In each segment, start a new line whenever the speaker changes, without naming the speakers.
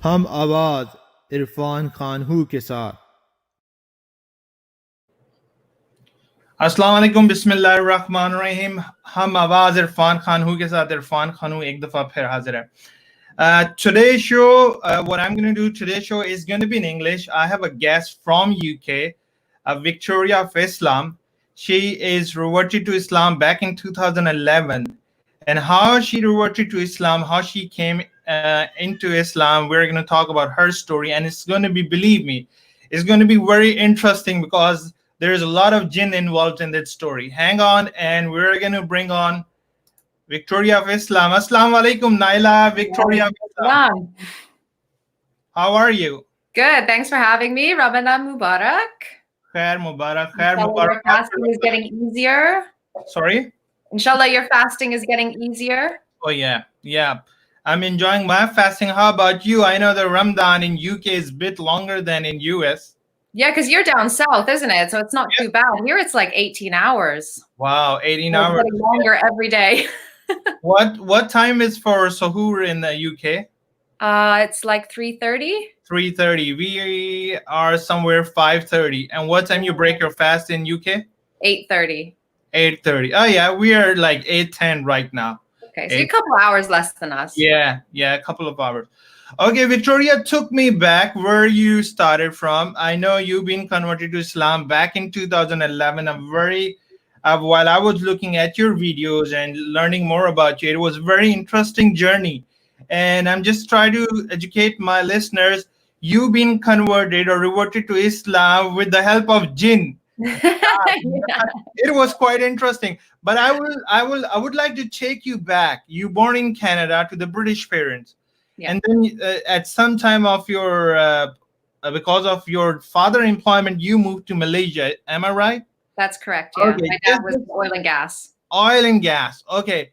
हम आवाज इरफान खानहू के साथ।
अस्सलाम वालेकुम, बिस्मिल्लाहिर्रहमानिर्रहीम। हम आवाज इरफान खानहू के साथ इरफान खानहू एक दफा फिर हाजिर है। Today's show, what I'm going to do today's show is going to be in English. I have a guest from UK, Victoria of Islam. She is reverted to Islam back in 2011, and how she reverted to Islam, how she came into Islam. We're going to talk about her story, and it's going to be, believe me, it's going to be very interesting because there's a lot of jinn involved in that story. Hang on, and we're going to bring on Victoria of Islam. Assalamu alaikum, Nailah. Victoria of Islam. How are you?
Good. Thanks for having me. Ramadan Mubarak.
Khair Mubarak. Khair Mubarak.
Your fasting is getting easier.
Sorry?
Inshallah, your fasting is getting easier.
Oh, yeah. Yeah. I'm enjoying my fasting. How about you? I know the Ramadan in UK is a bit longer than in US.
Yeah, because you're down south, isn't it? So it's not too bad. Here it's like 18 hours.
Wow, 18 hours.
It's getting longer every day.
What time is for Sahur in the UK?
It's like 3:30.
3:30. We are somewhere 5:30. And what time you break your fast in UK?
8:30.
8:30. Oh yeah, we are like 8:10 right now.
Okay, so you're a couple hours less than us.
Yeah, a couple of hours. Okay, Victoria took me back where you started from. I know you've been converted to Islam back in 2011. While I was looking at your videos and learning more about you, it was a very interesting journey. And I'm just trying to educate my listeners. You've been converted or reverted to Islam with the help of jinn. It was quite interesting. But I would like to take you back. You born in Canada to the British parents. Yeah. And then at some time of your, because of your father employment, you moved to Malaysia. Am I right?
That's correct. Yeah, okay. My dad was oil and gas.
Oil and gas. Okay.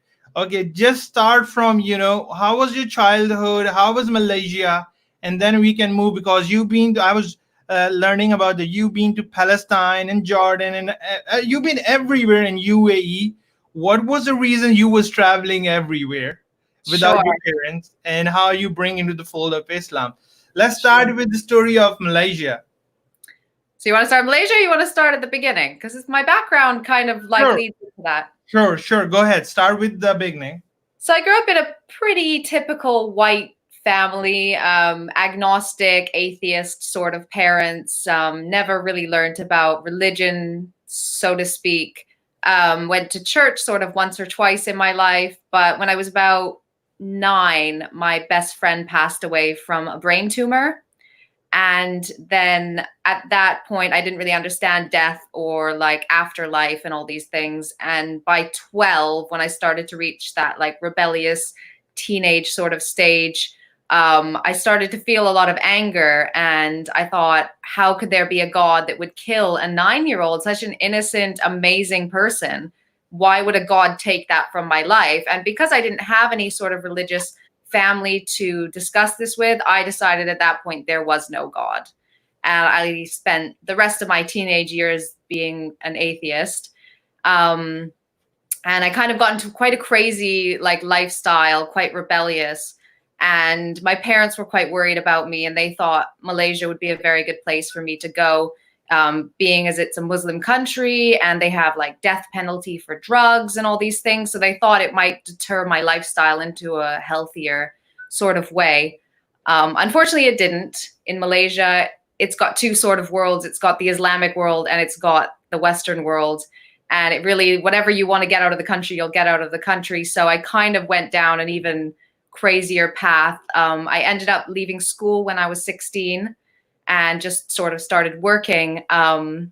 Just start from, how was your childhood? How was Malaysia? And then we can move because I was learning about you've been to Palestine and Jordan and you've been everywhere in UAE. What was the reason you was traveling everywhere without your parents, and how you bring into the fold of Islam? Let's start with the story of Malaysia.
So you want to start Malaysia, or you want to start at the beginning? Because it's my background kind of like leads into that.
Sure. Go ahead. Start with the beginning.
So I grew up in a pretty typical white family, agnostic, atheist sort of parents. Never really learned about religion, so to speak. Went to church sort of once or twice in my life. But when I was about 9, my best friend passed away from a brain tumor. And then at that point, I didn't really understand death or like afterlife and all these things. And by 12, when I started to reach that like rebellious teenage sort of stage, I started to feel a lot of anger. And I thought, how could there be a God that would kill a 9-year-old, such an innocent, amazing person? Why would a God take that from my life? And because I didn't have any sort of religious family to discuss this with, I decided at that point there was no God. And I spent the rest of my teenage years being an atheist. And I kind of got into quite a crazy like lifestyle, quite rebellious. And my parents were quite worried about me, and they thought Malaysia would be a very good place for me to go, being as it's a Muslim country and they have like death penalty for drugs and all these things. So they thought it might deter my lifestyle into a healthier sort of way. Unfortunately, it didn't. In Malaysia, it's got two sort of worlds. It's got the Islamic world and it's got the Western world. And it really, whatever you want to get out of the country, you'll get out of the country. So I kind of went down an even crazier path. I ended up leaving school when I was 16 and just sort of started working. I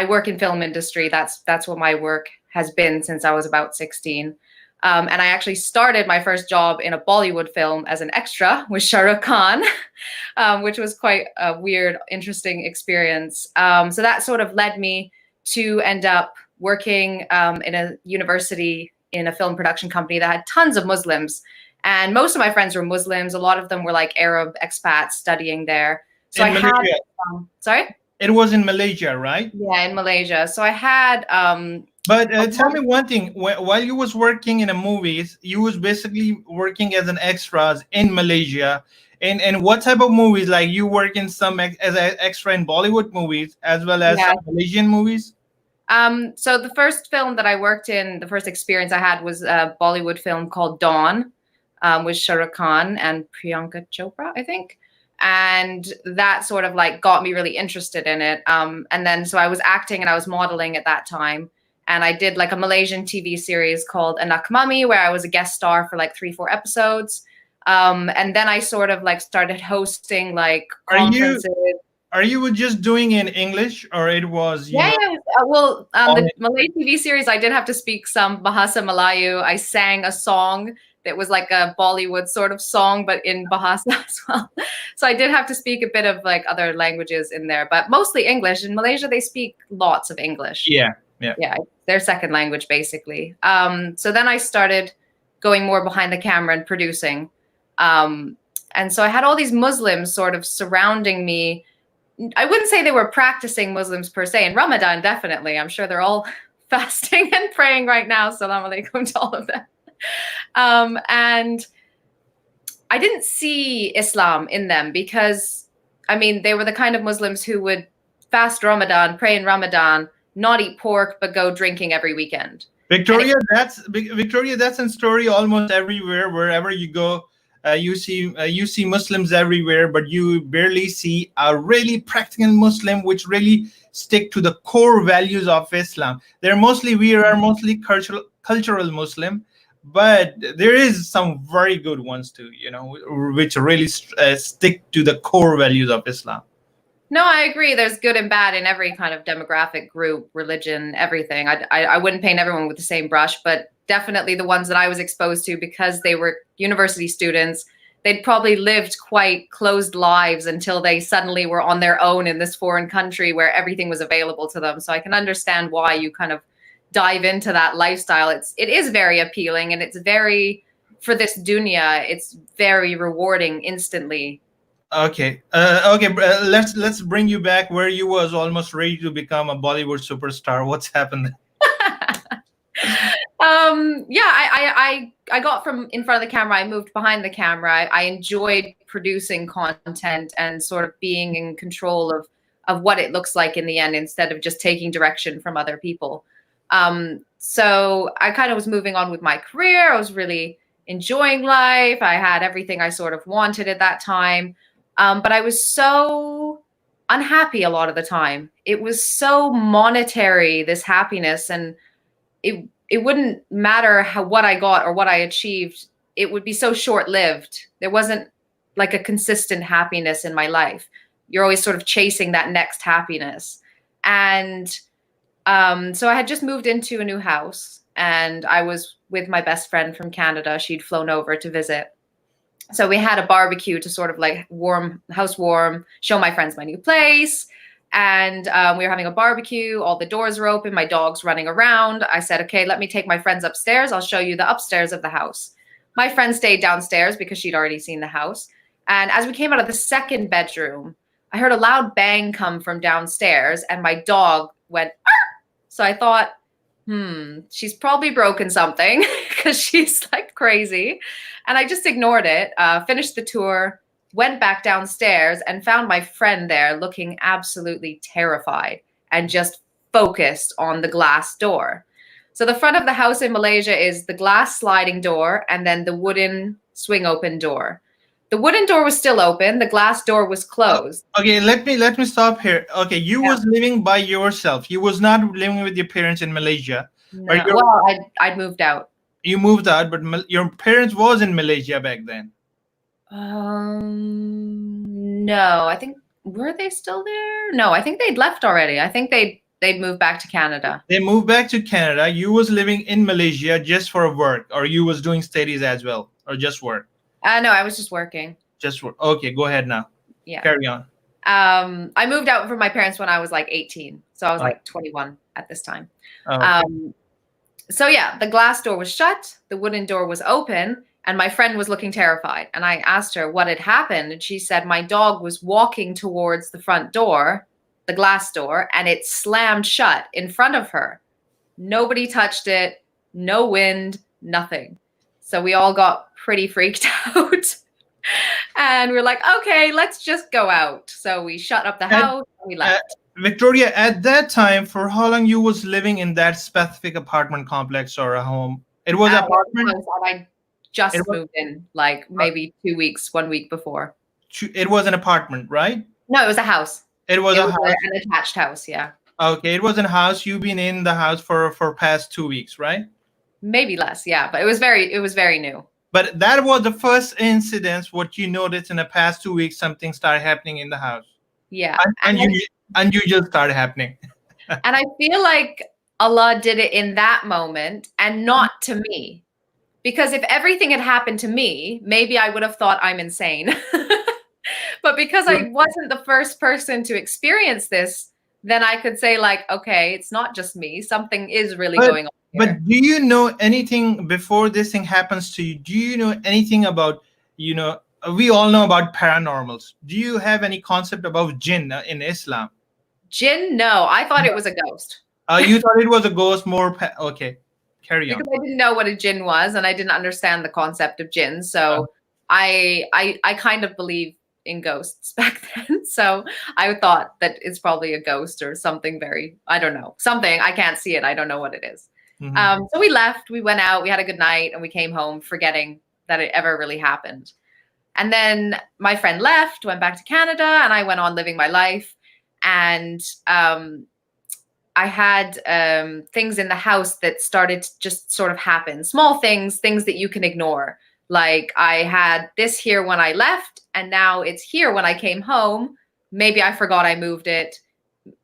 work in film industry. That's what my work has been since I was about 16. And I actually started my first job in a Bollywood film as an extra with Shah Rukh Khan, which was quite a weird, interesting experience. So that sort of led me to end up working in a university in a film production company that had tons of Muslims. And most of my friends were Muslims. A lot of them were like Arab expats studying there. So
in Malaysia.
Sorry?
It was in Malaysia, right?
Yeah, in Malaysia. So I had
But tell me one thing. While you was working in a movies, you was basically working as an extras in Malaysia. And what type of movies? Like you work in some as an extra in Bollywood movies as well as
Yeah.
some Malaysian movies.
So the first film that I worked in, the first experience I had was a Bollywood film called Dawn, with Shah Rukh Khan and Priyanka Chopra, I think. And that sort of like got me really interested in it. And then so I was acting and I was modeling at that time. And I did like a Malaysian TV series called Anak Mami, where I was a guest star for like 3-4 episodes. And then I sort of like started hosting like conferences.
Are you just doing in English, or it was
Yeah. Well, the Malay TV series, I did have to speak some Bahasa Melayu. I sang a song that was like a Bollywood sort of song, but in Bahasa as well. So I did have to speak a bit of like other languages in there, but mostly English. In Malaysia, they speak lots of English.
Yeah.
Their second language, basically. So then I started going more behind the camera and producing. And so I had all these Muslims sort of surrounding me. I wouldn't say they were practicing Muslims per se. In Ramadan, definitely. I'm sure they're all fasting and praying right now. Salam alaikum to all of them. And I didn't see Islam in them because, I mean, they were the kind of Muslims who would fast Ramadan, pray in Ramadan, not eat pork, but go drinking every weekend.
Victoria, that's a story almost everywhere. Wherever you go, you see Muslims everywhere, but you barely see a really practical Muslim which really stick to the core values of Islam. We are mostly cultural Muslim, but there is some very good ones too, which really stick to the core values of Islam.
No, I agree. There's good and bad in every kind of demographic group, religion, everything. I wouldn't paint everyone with the same brush, but definitely the ones that I was exposed to, because they were university students, they'd probably lived quite closed lives until they suddenly were on their own in this foreign country where everything was available to them. So I can understand why you kind of dive into that lifestyle. It is very appealing, and it's very, for this dunya, it's very rewarding instantly.
Okay. Let's bring you back where you was almost ready to become a Bollywood superstar. What's happened?
I got from in front of the camera. I moved behind the camera. I enjoyed producing content and sort of being in control of what it looks like in the end, instead of just taking direction from other people. So I kind of was moving on with my career. I was really enjoying life. I had everything I sort of wanted at that time. But I was so unhappy a lot of the time. It was so monetary, this happiness, and it wouldn't matter what I got or what I achieved. It would be so short-lived. There wasn't like a consistent happiness in my life. You're always sort of chasing that next happiness. And so I had just moved into a new house, and I was with my best friend from Canada. She'd flown over to visit. So we had a barbecue to sort of like house warm, show my friends my new place. And we were having a barbecue. All the doors were open. My dog's running around. I said, okay, let me take my friends upstairs. I'll show you the upstairs of the house. My friend stayed downstairs because she'd already seen the house. And as we came out of the second bedroom, I heard a loud bang come from downstairs, and my dog went, "Arr!" So I thought, she's probably broken something because she's like crazy. And I just ignored it, finished the tour, went back downstairs, and found my friend there looking absolutely terrified and just focused on the glass door. So the front of the house in Malaysia is the glass sliding door and then the wooden swing open door. The wooden door was still open. The glass door was closed.
Okay, let me stop here. Okay, you was living by yourself. You was not living with your parents in Malaysia.
No. Well, I'd moved out.
You moved out, but your parents was in Malaysia back then.
No, I think, were they still there? No, I think they'd left already. I think they'd moved back to Canada.
They moved back to Canada. You was living in Malaysia just for work, or you was doing studies as well, or just work?
No, I was just working.
Just work. Okay, go ahead now.
Yeah.
Carry on.
I moved out from my parents when I was like 18. So I was like 21 at this time.
Okay.
So yeah, the glass door was shut. The wooden door was open. And my friend was looking terrified. And I asked her what had happened. And she said my dog was walking towards the front door, the glass door, and it slammed shut in front of her. Nobody touched it, no wind, nothing. So we all got pretty freaked out. And we're like, okay, let's just go out. So we shut up the house and we left.
Victoria, at that time, for how long you was living in that specific apartment complex or a home? It was an apartment?
And I just moved in, like maybe 2 weeks, 1 week before.
It was an apartment, right?
No, it was a house.
It was a house.
An attached house, yeah.
Okay, it was a house. You've been in the house for past 2 weeks, right?
Maybe less, yeah. But it was very new.
But that was the first incident what you noticed in the past 2 weeks, something started happening in the house.
Yeah.
And you just started happening.
And I feel like Allah did it in that moment and not to me. Because if everything had happened to me, maybe I would have thought I'm insane. But because I wasn't the first person to experience this, then I could say like, okay, it's not just me. Something is really going on here.
But do you know anything before this thing happens to you? Do you know anything about, we all know about paranormals. Do you have any concept about jinn in Islam?
Jinn? No, I thought it was a ghost.
You thought it was a ghost more, okay. Carry on.
Because I didn't know what a jinn was and I didn't understand the concept of jinn. So I kind of believe in ghosts back then. So I thought that it's probably a ghost or something I don't know. Something, I can't see it. I don't know what it is.
Mm-hmm.
So we left, we went out, we had a good night and we came home forgetting that it ever really happened. And then my friend left, went back to Canada and I went on living my life. And I had things in the house that started to just sort of happen. Small things that you can ignore. Like I had this here when I left and now it's here when I came home. Maybe I forgot I moved it.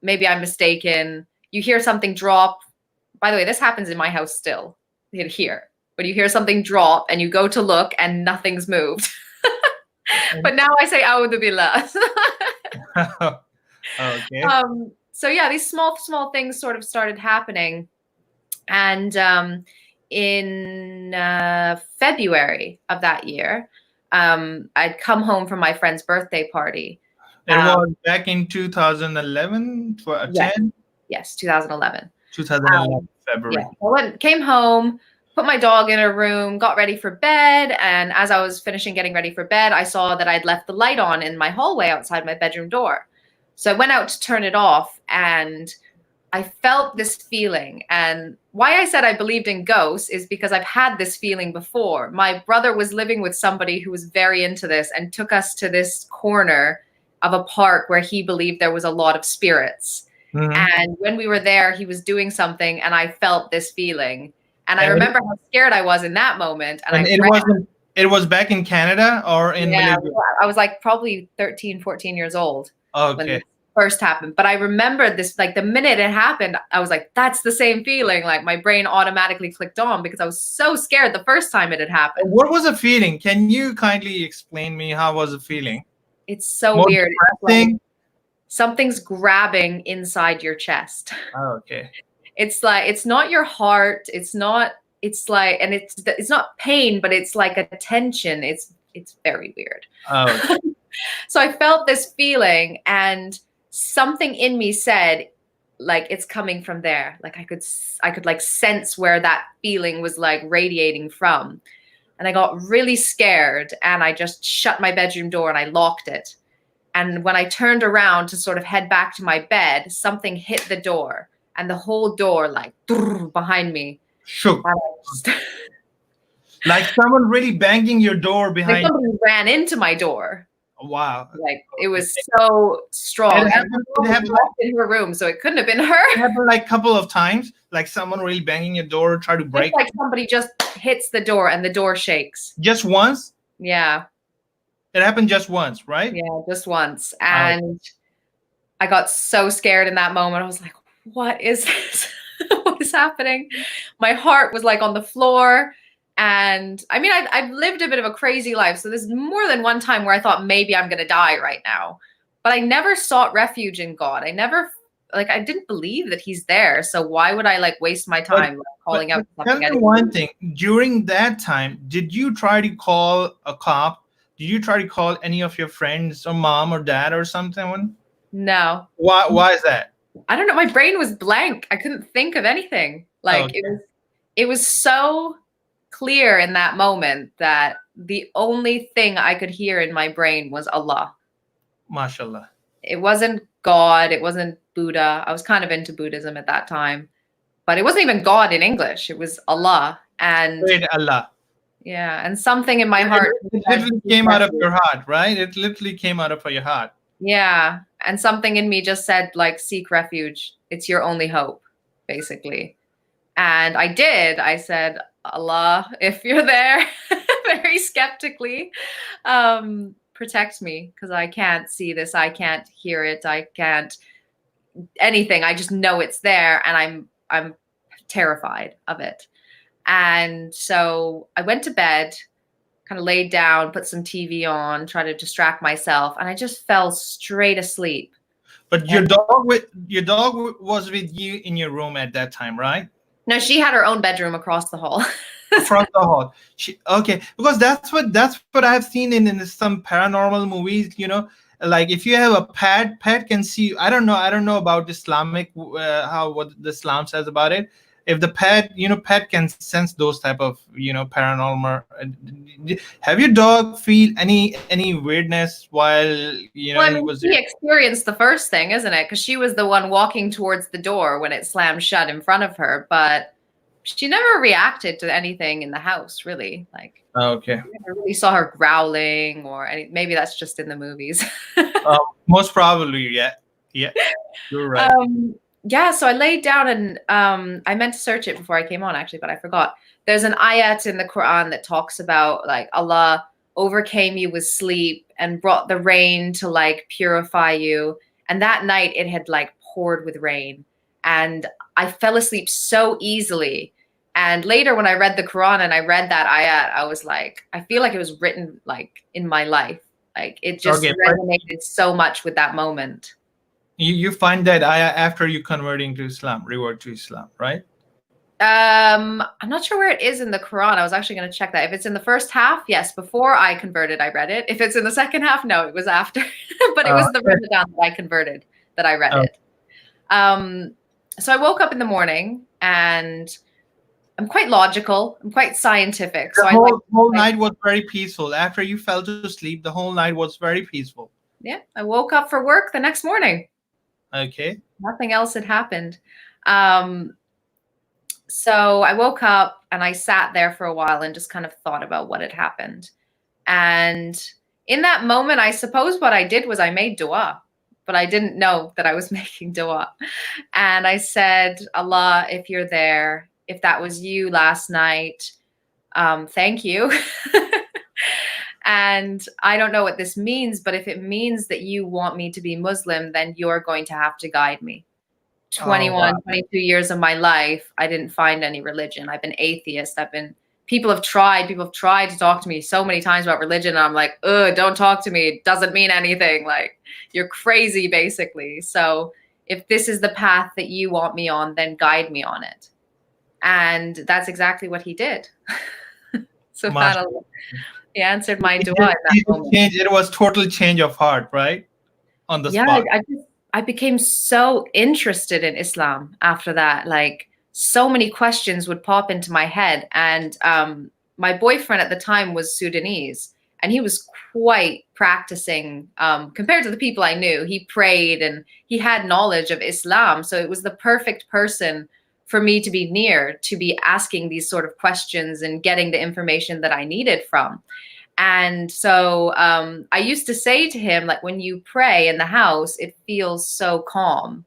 Maybe I'm mistaken. You hear something drop. By the way, this happens in my house still here. But you hear something drop and you go to look and nothing's moved. But now I say, A'udhu Billah.
Okay.
So yeah, these small things sort of started happening. And in February of that year, I'd come home from my friend's birthday party.
It was back in 2011, 10?
Yes, 2011.
2011, February.
Yeah. I came home, put my dog in her room, got ready for bed. And as I was finishing getting ready for bed, I saw that I'd left the light on in my hallway outside my bedroom door. So I went out to turn it off and I felt this feeling. And why I said I believed in ghosts is because I've had this feeling before. My brother was living with somebody who was very into this and took us to this corner of a park where he believed there was a lot of spirits. Mm-hmm. And when we were there, he was doing something and I felt this feeling. And I remember how scared I was in that moment. And
it was back in Canada or in Malaysia?
I was like probably 13, 14 years old.
Okay.
When this first happened. But I remember this, like the minute it happened, I was like, that's the same feeling. Like my brain automatically clicked on because I was so scared the first time it had happened.
What was the feeling? Can you kindly explain me how was the feeling?
It's so weird. It's like something's grabbing inside your chest.
Oh, okay.
It's like, it's not your heart. It's not pain, but it's like a tension. It's very weird.
Oh. Okay.
So I felt this feeling and something in me said, like, it's coming from there. Like I could like sense where that feeling was like radiating from. And I got really scared and I just shut my bedroom door and I locked it. And when I turned around to sort of head back to my bed, something hit the door and the whole door like behind me
shook. Like someone really banging your door behind.
Like somebody ran into my door.
Wow.
Like it was so strong.
It happened
in her room, so it couldn't have been her.
It happened like a couple of times, like someone really banging your door, try to break.
It's like somebody just hits the door and the door shakes.
Just once?
Yeah.
It happened just once, right?
Yeah, just once. And I got so scared in that moment. I was like, what is this? What is happening? My heart was like on the floor. And I mean, I've lived a bit of a crazy life. So there's more than one time where I thought maybe I'm going to die right now. But I never sought refuge in God. I didn't believe that he's there. So why would I like waste my time calling out something?
Tell me one thing. During that time, did you try to call a cop? Did you try to call any of your friends or mom or dad or something?
No.
Why is that?
I don't know. My brain was blank. I couldn't think of anything. Like
Okay.
it was so clear in that moment that the only thing I could hear in my brain was Allah.
MashaAllah.
It wasn't God, it wasn't Buddha. I was kind of into Buddhism at that time, but it wasn't even God in English. It was Allah. And
Great Allah.
yeah, and something in my heart.
It literally came out of your heart, right? It literally came out of your heart.
Yeah, and something in me just said, like, seek refuge. It's your only hope, basically. And I did. I said, Allah, if you're there, very skeptically, protect me, because I can't see this. I can't hear it. I can't anything. I just know it's there, and I'm terrified of it. And so I went to bed, kind of laid down, put some TV on, try to distract myself, and I just fell straight asleep.
But your dog was with you in your room at that time, right?
No, she had her own bedroom across the hall.
From the hall. Okay, because that's what I've seen in some paranormal movies. You know, like if you have a pet can see. I don't know about Islamic what the Islam says about it. If the pet can sense those type of paranormal. Have your dog feel any weirdness while he was
she experienced the first thing, isn't it? Because she was the one walking towards the door when it slammed shut in front of her, but she never reacted to anything in the house, really. Like,
okay,
I never really saw her growling or maybe that's just in the movies.
most probably, yeah, you're right.
Yeah, so I laid down and I meant to search it before I came on, actually, but I forgot. There's an ayat in the Quran that talks about, like, Allah overcame you with sleep and brought the rain to, like, purify you. And that night it had, like, poured with rain. And I fell asleep so easily. And later when I read the Quran and I read that ayat, I was like, I feel like it was written, like, in my life. Like, it just resonated so much with that moment.
You find that ayah after you converting to Islam, revert to Islam, right?
I'm not sure where it is in the Quran. I was actually going to check that. If it's in the first half, yes, before I converted, I read it. If it's in the second half, no, it was after. But it was the Ramadan that I converted that I read it. So I woke up in the morning and I'm quite logical. I'm quite scientific. So
the whole night was very peaceful. After you fell to sleep, the whole night was very peaceful.
Yeah, I woke up for work the next morning.
Okay.
Nothing else had happened. So I woke up and I sat there for a while and just kind of thought about what had happened. And in that moment, I suppose what I did was I made dua, but I didn't know that I was making dua. And I said, Allah, if you're there, if that was you last night, thank you. And I don't know what this means, but if it means that you want me to be Muslim, then you're going to have to guide me. 22 years of my life, I didn't find any religion. I've been atheist. People have tried to talk to me so many times about religion. And I'm like, don't talk to me. It doesn't mean anything. Like, you're crazy, basically. So if this is the path that you want me on, then guide me on it. And that's exactly what he did. So he answered my dua in that moment.
It was total change of heart, right? On the spot.
I became so interested in Islam after that. Like, so many questions would pop into my head. And my boyfriend at the time was Sudanese, and he was quite practicing compared to the people I knew. He prayed and he had knowledge of Islam. So it was the perfect person for me to be near, to be asking these sort of questions and getting the information that I needed from. And so I used to say to him, like, when you pray in the house, it feels so calm.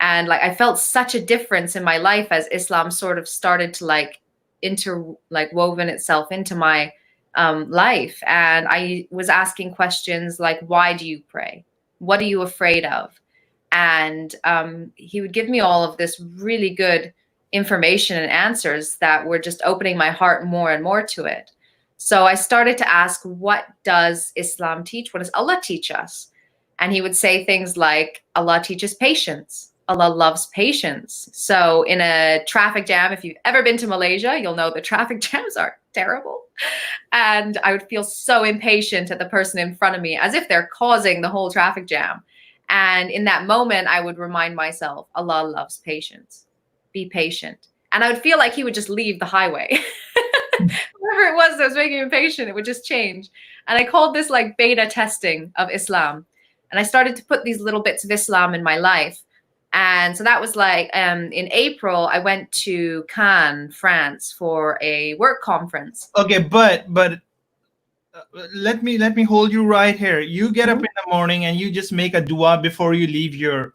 And like, I felt such a difference in my life as Islam sort of started to woven itself into my life. And I was asking questions like, why do you pray? What are you afraid of? And he would give me all of this really good information and answers that were just opening my heart more and more to it. So I started to ask, what does Islam teach? What does Allah teach us? And he would say things like, Allah teaches patience. Allah loves patience. So in a traffic jam, if you've ever been to Malaysia, you'll know the traffic jams are terrible. And I would feel so impatient at the person in front of me, as if they're causing the whole traffic jam. And in that moment, I would remind myself, Allah loves patience. Be patient. And I would feel like he would just leave the highway. Whatever it was that was making him impatient, it would just change. And I called this like beta testing of Islam. And I started to put these little bits of Islam in my life. And so that was like in April, I went to Cannes, France for a work conference.
Okay, but let me hold you right here. You get up in the morning and you just make a dua before you leave your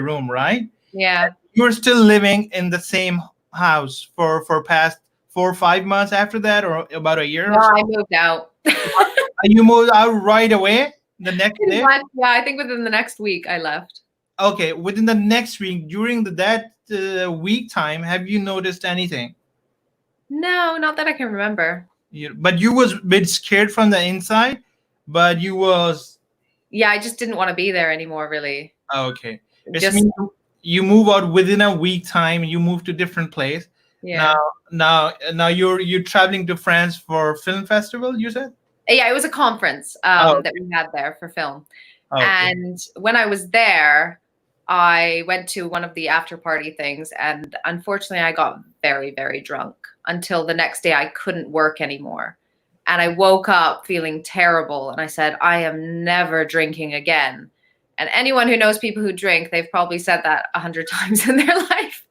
room, right?
Yeah.
You're still living in the same house for past 4 or 5 months after that, or about a year?
No,
or so?
I moved out.
And you moved out right away the next day?
Yeah, I think within the next week I left.
Okay, within the next week, during that week time, have you noticed anything?
No, not that I can remember.
But you was a bit scared from the inside, but you was...
Yeah, I just didn't want to be there anymore, really.
Okay.
Just,
means you move out within a week time, you move to different place.
yeah.
Now you're traveling to France for film festival, you said?
Yeah, it was a conference that we had there for film.
Okay.
And when I was there, I went to one of the after party things, and unfortunately I got very, very drunk until the next day I couldn't work anymore. And I woke up feeling terrible, and I said, I am never drinking again. And anyone who knows people who drink, they've probably said that 100 times in their life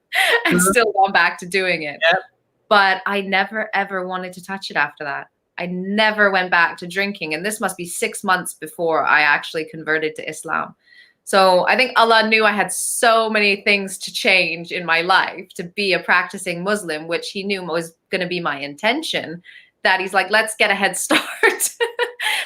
and still gone back to doing it.
Yep.
But I never, ever wanted to touch it after that. I never went back to drinking. And this must be 6 months before I actually converted to Islam. So I think Allah knew I had so many things to change in my life to be a practicing Muslim, which he knew was going to be my intention, that he's like, let's get a head start.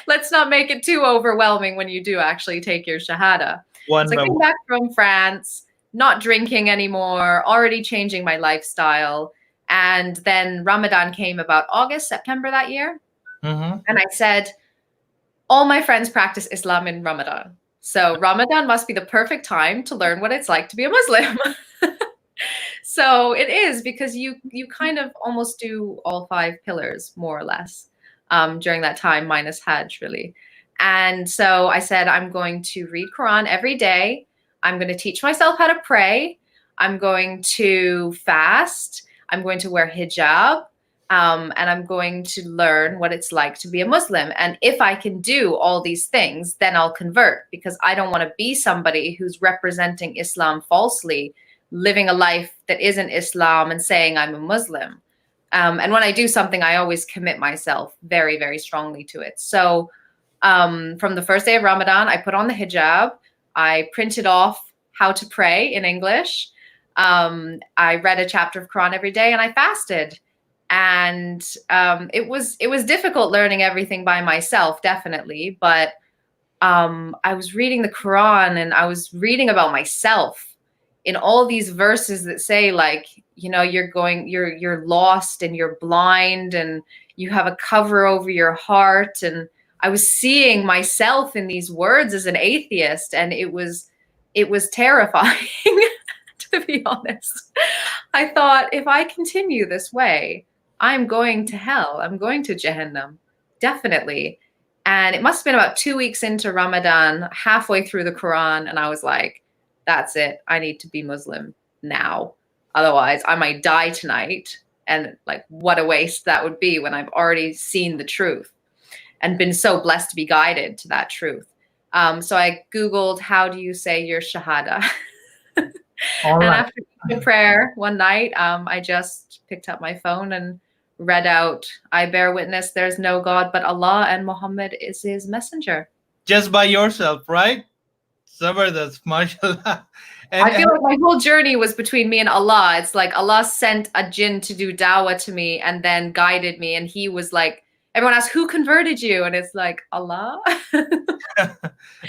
Let's not make it too overwhelming when you do actually take your Shahada. So I came back from France, not drinking anymore, already changing my lifestyle. And then Ramadan came about August, September that year.
Mm-hmm.
And I said, all my friends practice Islam in Ramadan. So Ramadan must be the perfect time to learn what it's like to be a Muslim. So it is, because you kind of almost do all 5 pillars, more or less, during that time, minus Hajj, really. And so I said, I'm going to read Quran every day. I'm going to teach myself how to pray. I'm going to fast. I'm going to wear hijab. And I'm going to learn what it's like to be a Muslim. And if I can do all these things, then I'll convert, because I don't want to be somebody who's representing Islam falsely, living a life that isn't Islam and saying I'm a Muslim. And when I do something, I always commit myself very, very strongly to it. So from the first day of Ramadan, I put on the hijab. I printed off how to pray in English. I read a chapter of Quran every day, and I fasted. And it was difficult learning everything by myself, definitely. But I was reading the Quran, and I was reading about myself in all these verses that say, like, you know, you're lost and you're blind and you have a cover over your heart. And I was seeing myself in these words as an atheist, and it was terrifying, to be honest. I thought, if I continue this way, I'm going to hell. I'm going to Jahannam, definitely. And it must have been about 2 weeks into Ramadan, halfway through the Quran, and I was like, that's it. I need to be Muslim now. Otherwise, I might die tonight. And like, what a waste that would be when I've already seen the truth and been so blessed to be guided to that truth. So I Googled, how do you say your Shahada? And after the prayer one night, I just picked up my phone and read out, I bear witness there's no God but Allah, and Muhammad is his messenger.
Just by yourself, right? Zabardast, mashallah.
I feel like my whole journey was between me and Allah. It's like Allah sent a jinn to do dawah to me and then guided me. And he was like, everyone asks, who converted you? And it's like, Allah.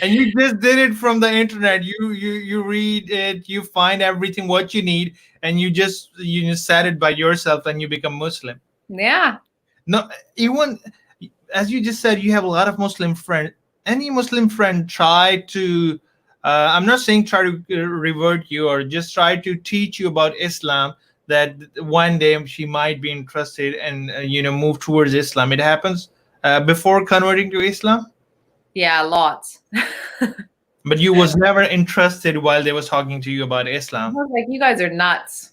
And you just did it from the internet. You read it, you find everything what you need, and you just said it by yourself, and you become Muslim.
Yeah.
No, even as you just said, you have a lot of Muslim friends. Any Muslim friend try to, I'm not saying try to revert you, or just try to teach you about Islam, that one day she might be interested and move towards Islam. It happens before converting to Islam?
Yeah, lots.
But you was never interested while they was talking to you about Islam.
I was like, you guys are nuts.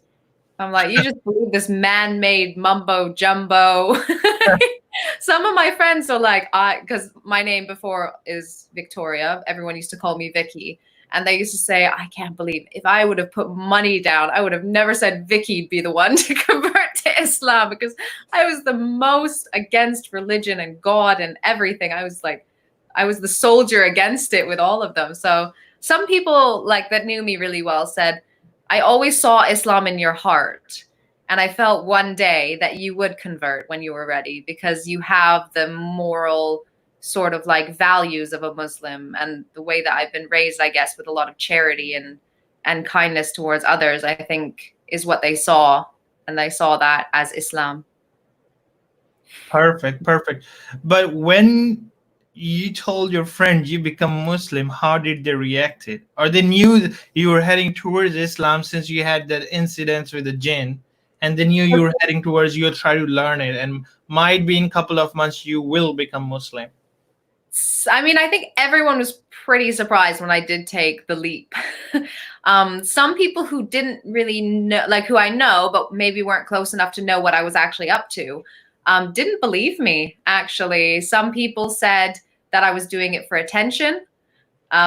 I'm like, you just believe this man-made mumbo jumbo. Some of my friends are like, because my name before is Victoria. Everyone used to call me Vicky. And they used to say, I can't believe if I would have put money down, I would have never said Vicky'd be the one to convert to Islam, because I was the most against religion and God and everything. I was the soldier against it with all of them. So some people like that knew me really well said, I always saw Islam in your heart. And I felt one day that you would convert when you were ready, because you have the moral sort of like values of a Muslim, and the way that I've been raised, I guess, with a lot of charity and kindness towards others, I think is what they saw. And they saw that as Islam.
Perfect. But when you told your friend you become Muslim, how did they react it? Or they knew you were heading towards Islam since you had that incident with the jinn, and they knew you were heading towards, you'll try to learn it, and might be in a couple of months you will become Muslim?
I mean, I think everyone was pretty surprised when I did take the leap. Some people who didn't really know, like who I know, but maybe weren't close enough to know what I was actually up to, didn't believe me, actually. Some people said that I was doing it for attention.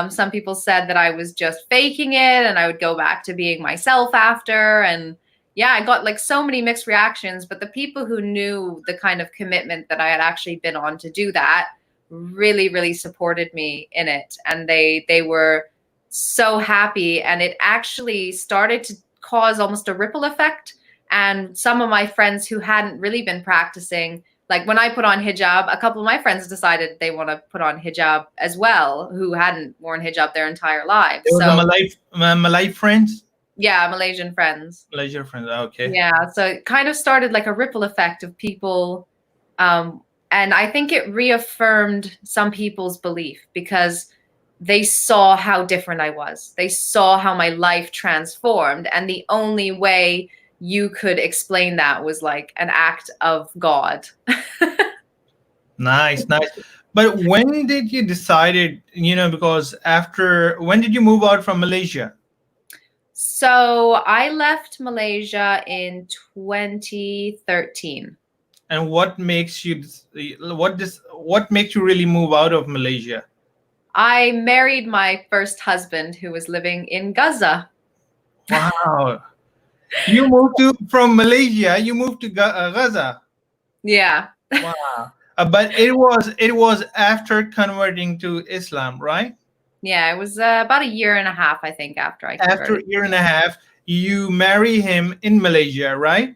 Some people said that I was just faking it and I would go back to being myself after. And yeah, I got like so many mixed reactions, but the people who knew the kind of commitment that I had actually been on to do that really, really supported me in it. And they were so happy. And it actually started to cause almost a ripple effect. And some of my friends who hadn't really been practicing, like when I put on hijab, a couple of my friends decided they want to put on hijab as well, who hadn't worn hijab their entire lives.
There was Malay friends?
Yeah, Malaysian friends.
Malaysian friends, okay.
Yeah, so it kind of started like a ripple effect of people. And I think it reaffirmed some people's belief, because they saw how different I was. They saw how my life transformed. And the only way you could explain that was like an act of God.
Nice. But when did you decided, because when did you move out from Malaysia?
So I left Malaysia in 2013.
And what makes you really move out of Malaysia?
I married my first husband, who was living in Gaza.
Wow. You moved from Malaysia, you moved to Gaza.
Yeah.
Wow. But it was after converting to Islam, right?
Yeah, it was about a year and a half, I think, after I converted.
After a year and a half, you marry him in Malaysia, right?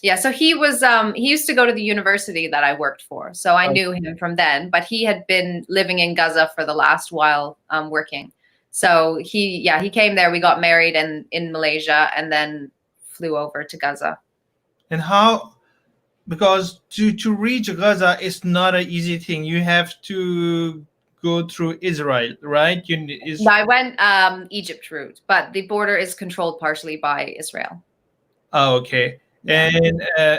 Yeah, so he used to go to the university that I worked for. So I knew him from then, but he had been living in Gaza for the last while working. So he came there, we got married in Malaysia, and then flew over to Gaza.
And how, because to reach Gaza is not an easy thing. You have to go through Israel, right?
I went Egypt route, but the border is controlled partially by Israel.
Oh, okay. And
it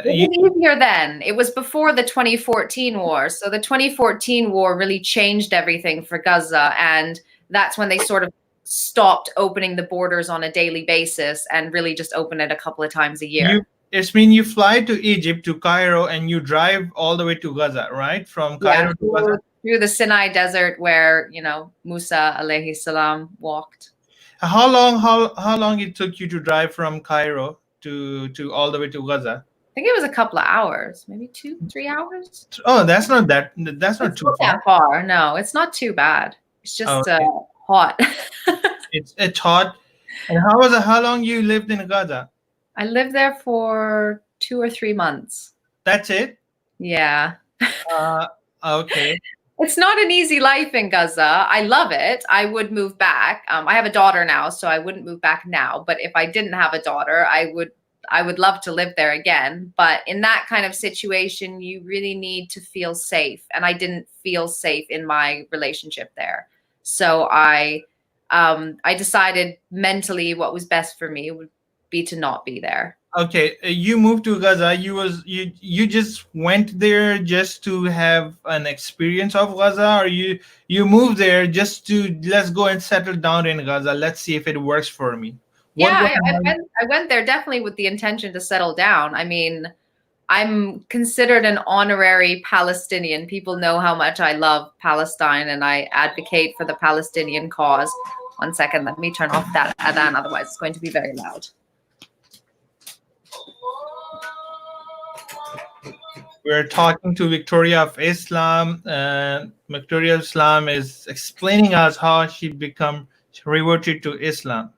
was easier then. It was before the 2014 war. So the 2014 war really changed everything for Gaza. And that's when they sort of stopped opening the borders on a daily basis and really just open it a couple of times a year.
It's mean you fly to Egypt, to Cairo, and you drive all the way to Gaza, right? From Cairo to Gaza?
Through the Sinai desert where, Musa alayhi salam walked.
How long it took you to drive from Cairo to all the way to Gaza?
I think it was a couple of hours, maybe 2-3 hours.
Oh, that's not too
far. No, it's not too bad. It's just hot.
it's hot. And how long you lived in Gaza?
I lived there for 2 or 3 months.
That's it?
Yeah.
Okay.
It's not an easy life in Gaza. I love it. I would move back. I have a daughter now, so I wouldn't move back now. But if I didn't have a daughter, I would love to live there again. But in that kind of situation, you really need to feel safe. And I didn't feel safe in my relationship there. So I decided mentally what was best for me would be to not be there.
Okay, you moved to Gaza. You just went there just to have an experience of Gaza, or you moved there just to let's go and settle down in Gaza. Let's see if it works for me. What
Yeah,
was
I went there definitely with the intention to settle down. I mean, I'm considered an honorary Palestinian. People know how much I love Palestine and I advocate for the Palestinian cause. One second, let me turn off that adhan, otherwise it's going to be very loud.
We're talking to Victoria of Islam, and Victoria of Islam is explaining us how she reverted to Islam.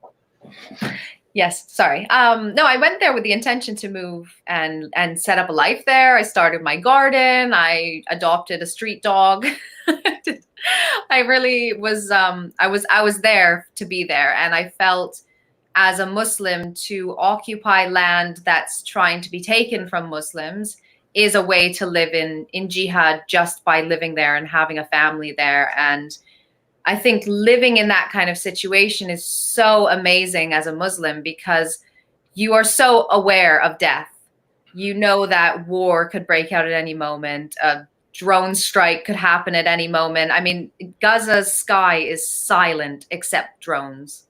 Yes, sorry. No, I went there with the intention to move and set up a life there. I started my garden. I adopted a street dog. I really was I was there to be there, and I felt as a Muslim to occupy land that's trying to be taken from Muslims is a way to live in jihad just by living there and having a family there. And I think living in that kind of situation is so amazing as a Muslim because you are so aware of death. You know that war could break out at any moment. A drone strike could happen at any moment. I mean, Gaza's sky is silent except drones.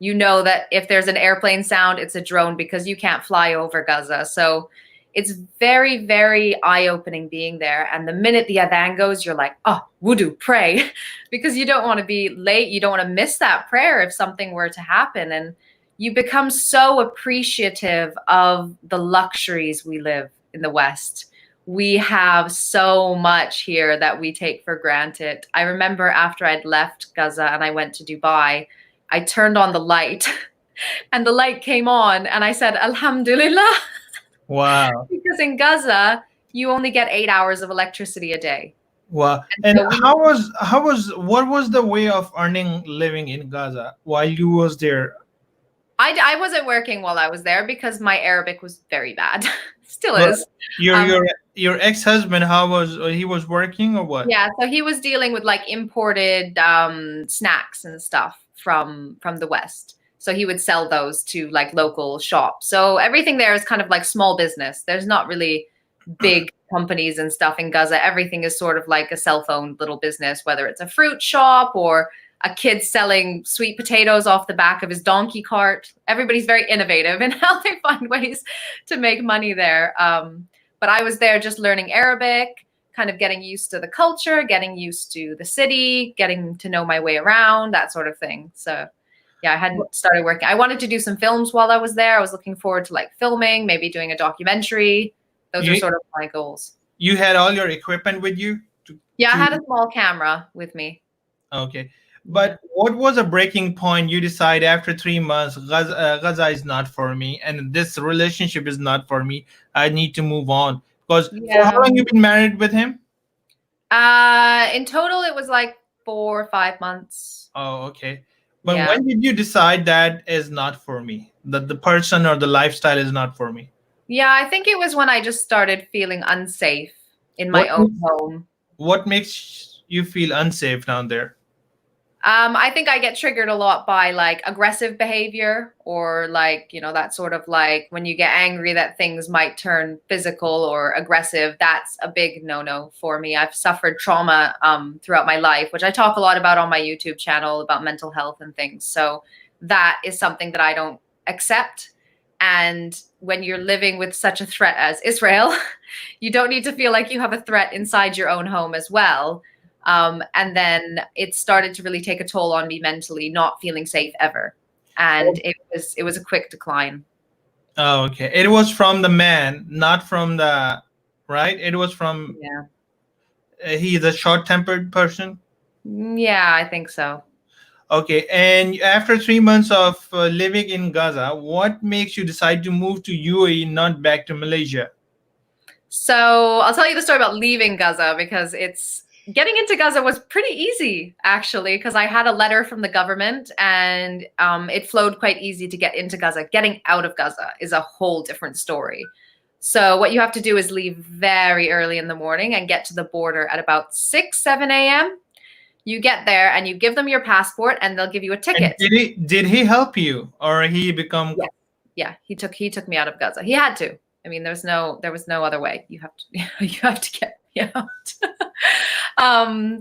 You know that if there's an airplane sound, it's a drone because you can't fly over Gaza. So it's very, very eye-opening being there. And the minute the adhan goes, you're like, oh, wudu, pray. Because you don't want to be late. You don't want to miss that prayer if something were to happen. And you become so appreciative of the luxuries we live in the West. We have so much here that we take for granted. I remember after I'd left Gaza and I went to Dubai, I turned on the light and the light came on and I said, Alhamdulillah.
Wow.
Because in Gaza, you only get 8 hours of electricity a day.
Wow. And what was the way of living in Gaza while you was there?
I wasn't working while I was there because my Arabic was very bad. Still is.
Your ex-husband, he was working or what?
Yeah, so he was dealing with like imported snacks and stuff from the West. So he would sell those to like local shops. So everything there is kind of like small business. There's not really big companies and stuff in Gaza. Everything is sort of like a cell phone little business, whether it's a fruit shop or a kid selling sweet potatoes off the back of his donkey cart. Everybody's very innovative in how they find ways to make money there. But I was there just learning Arabic, kind of getting used to the culture, getting used to the city, getting to know my way around, that sort of thing. So yeah, I hadn't started working. I wanted to do some films while I was there. I was looking forward to like filming, maybe doing a documentary. Those are sort of my goals.
You had all your equipment with you?
I had a small camera with me.
Okay. But what was a breaking point? You decide after 3 months, Gaza is not for me, and this relationship is not for me. I need to move on. Because for how long you been married with him?
In total, it was like 4 or 5 months.
Oh, okay. But when did you decide that is not for me? That the person or the lifestyle is not for me?
Yeah, I think it was when I just started feeling unsafe in my own home.
What makes you feel unsafe down there?
I think I get triggered a lot by like aggressive behavior or like, you know, that sort of like when you get angry that things might turn physical or aggressive. That's a big no-no for me. I've suffered trauma throughout my life, which I talk a lot about on my YouTube channel about mental health and things. So that is something that I don't accept. And when you're living with such a threat as Israel, you don't need to feel like you have a threat inside your own home as well. And then it started to really take a toll on me mentally, not feeling safe ever. And it was a quick decline.
Oh, okay. It was from the man, not from the, right? It was from, he's a short-tempered person?
Yeah, I think so.
Okay. And after 3 months of living in Gaza, what makes you decide to move to UAE, not back to Malaysia?
So I'll tell you the story about leaving Gaza because getting into Gaza was pretty easy, actually, because I had a letter from the government and it flowed quite easy to get into Gaza. Getting out of Gaza is a whole different story. So what you have to do is leave very early in the morning and get to the border at about 6, 7 a.m. You get there and you give them your passport and they'll give you a ticket.
And did he help you or he become?
Yeah, he took me out of Gaza. He had to. I mean, there was no other way. You have to get me out.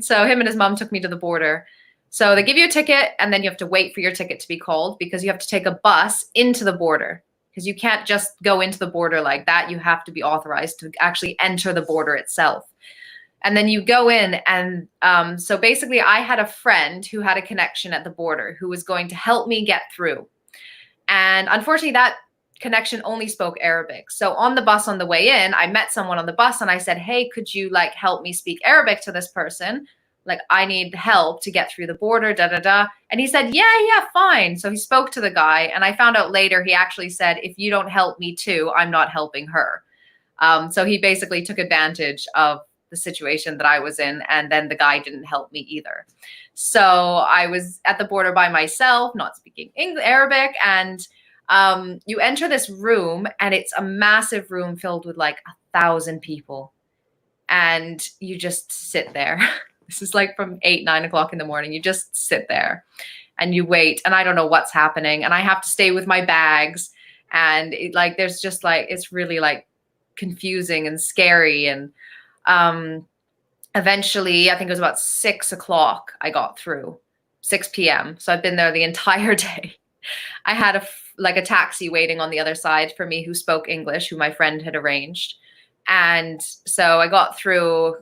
So him and his mom took me to the border. So they give you a ticket and then you have to wait for your ticket to be called because you have to take a bus into the border because you can't just go into the border like that. You have to be authorized to actually enter the border itself. And then you go in and so basically I had a friend who had a connection at the border who was going to help me get through. And unfortunately that connection only spoke Arabic. So on the bus on the way in, I met someone on the bus and I said, hey, could you like help me speak Arabic to this person? Like I need help to get through the border, da, da, da. And he said, yeah, fine. So he spoke to the guy and I found out later, he actually said, if you don't help me too, I'm not helping her. So he basically took advantage of the situation that I was in. And then the guy didn't help me either. So I was at the border by myself, not speaking Arabic. And you enter this room and it's a massive room filled with like 1,000 people. And you just sit there. This is like from 8, 9 o'clock in the morning. You just sit there and you wait. And I don't know what's happening. And I have to stay with my bags. And there's just like, it's really like confusing and scary. And eventually, I think it was about 6 o'clock, I got through, 6 p.m. So I've been there the entire day. I had a taxi waiting on the other side for me who spoke English, who my friend had arranged. And so I got through,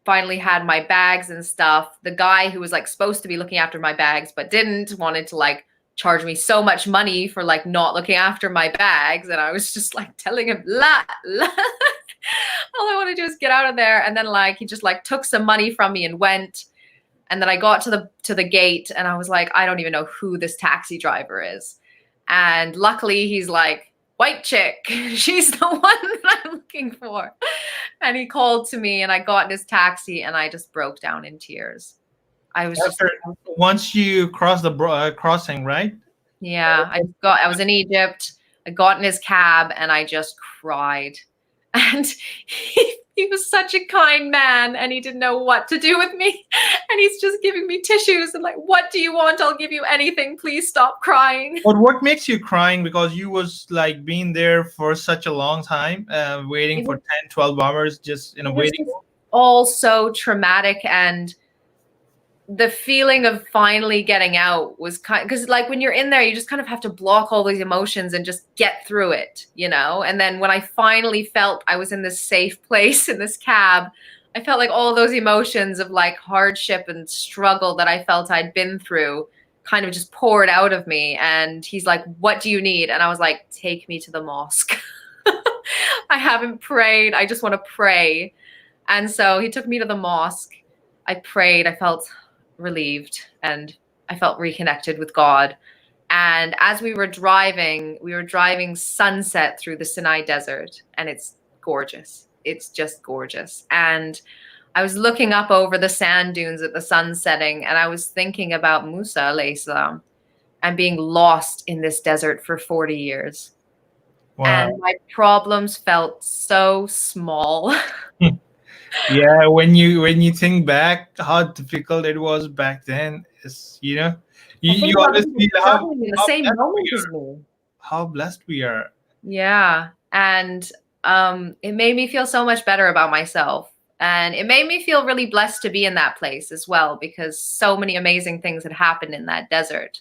finally had my bags and stuff. The guy who was like supposed to be looking after my bags, but didn't, wanted to like charge me so much money for like not looking after my bags. And I was just like telling him, la. All I want to do is get out of there. And then like, he just like took some money from me and went. And then I got to the gate and I was like, I don't even know who this taxi driver is. And luckily he's like, white chick, she's the one that I'm looking for. And he called to me and I got in his taxi and I just broke down in tears. I was
once you cross the crossing, right?
Yeah, I was in Egypt. I got in his cab and I just cried. And he was such a kind man and he didn't know what to do with me. And he's just giving me tissues and like, what do you want? I'll give you anything. Please stop crying.
But what makes you crying? Because you was like being there for such a long time, waiting for 10, 12 hours, just in a waiting room.
All so traumatic. And the feeling of finally getting out was because like when you're in there, you just kind of have to block all these emotions and just get through it, you know? And then when I finally felt I was in this safe place in this cab, I felt like all those emotions of like hardship and struggle that I felt I'd been through kind of just poured out of me. And he's like, what do you need? And I was like, take me to the mosque. I haven't prayed. I just want to pray. And so he took me to the mosque. I prayed. I felt relieved and I felt reconnected with God. And as we were driving sunset through the Sinai desert and it's gorgeous. It's just gorgeous. And I was looking up over the sand dunes at the sun setting and I was thinking about Musa alayhi salam and being lost in this desert for 40 years. Wow. And my problems felt so small.
Yeah, when you think back how difficult it was back then, it's you always feel how blessed we are.
Yeah, and it made me feel so much better about myself, and it made me feel really blessed to be in that place as well because so many amazing things had happened in that desert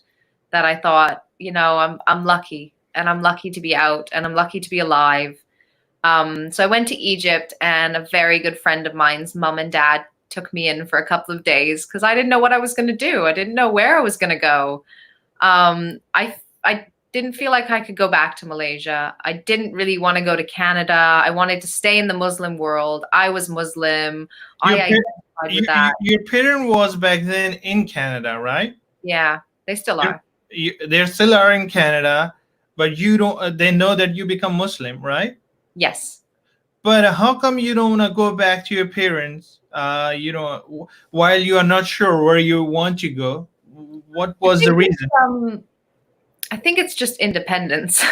that I thought, I'm lucky, and I'm lucky to be out, and I'm lucky to be alive. So I went to Egypt and a very good friend of mine's mom and dad took me in for a couple of days because I didn't know what I was going to do. I didn't know where I was going to go. I didn't feel like I could go back to Malaysia. I didn't really want to go to Canada. I wanted to stay in the Muslim world. I was Muslim. I identified with that.
Your parent was back then in Canada, right?
Yeah, they still are.
They still are in Canada, but you don't. They know that you become Muslim, right?
Yes.
But how come you don't want to go back to your parents, while you are not sure where you want to go? What was the reason?
I think it's just independence.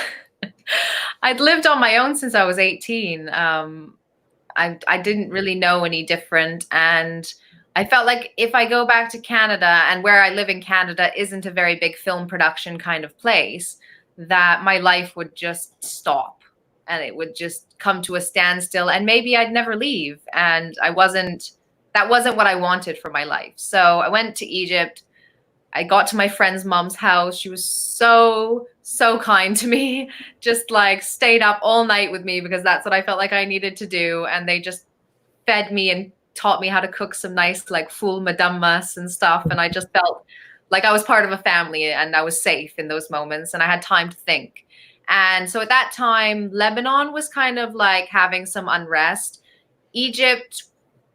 I'd lived on my own since I was 18. I didn't really know any different. And I felt like if I go back to Canada, and where I live in Canada isn't a very big film production kind of place, that my life would just stop. And it would just come to a standstill and maybe I'd never leave. And that wasn't what I wanted for my life. So I went to Egypt. I got to my friend's mom's house. She was so kind to me, just like stayed up all night with me because that's what I felt like I needed to do. And they just fed me and taught me how to cook some nice like full madammas and stuff. And I just felt like I was part of a family and I was safe in those moments and I had time to think. And so at that time, Lebanon was kind of like having some unrest. Egypt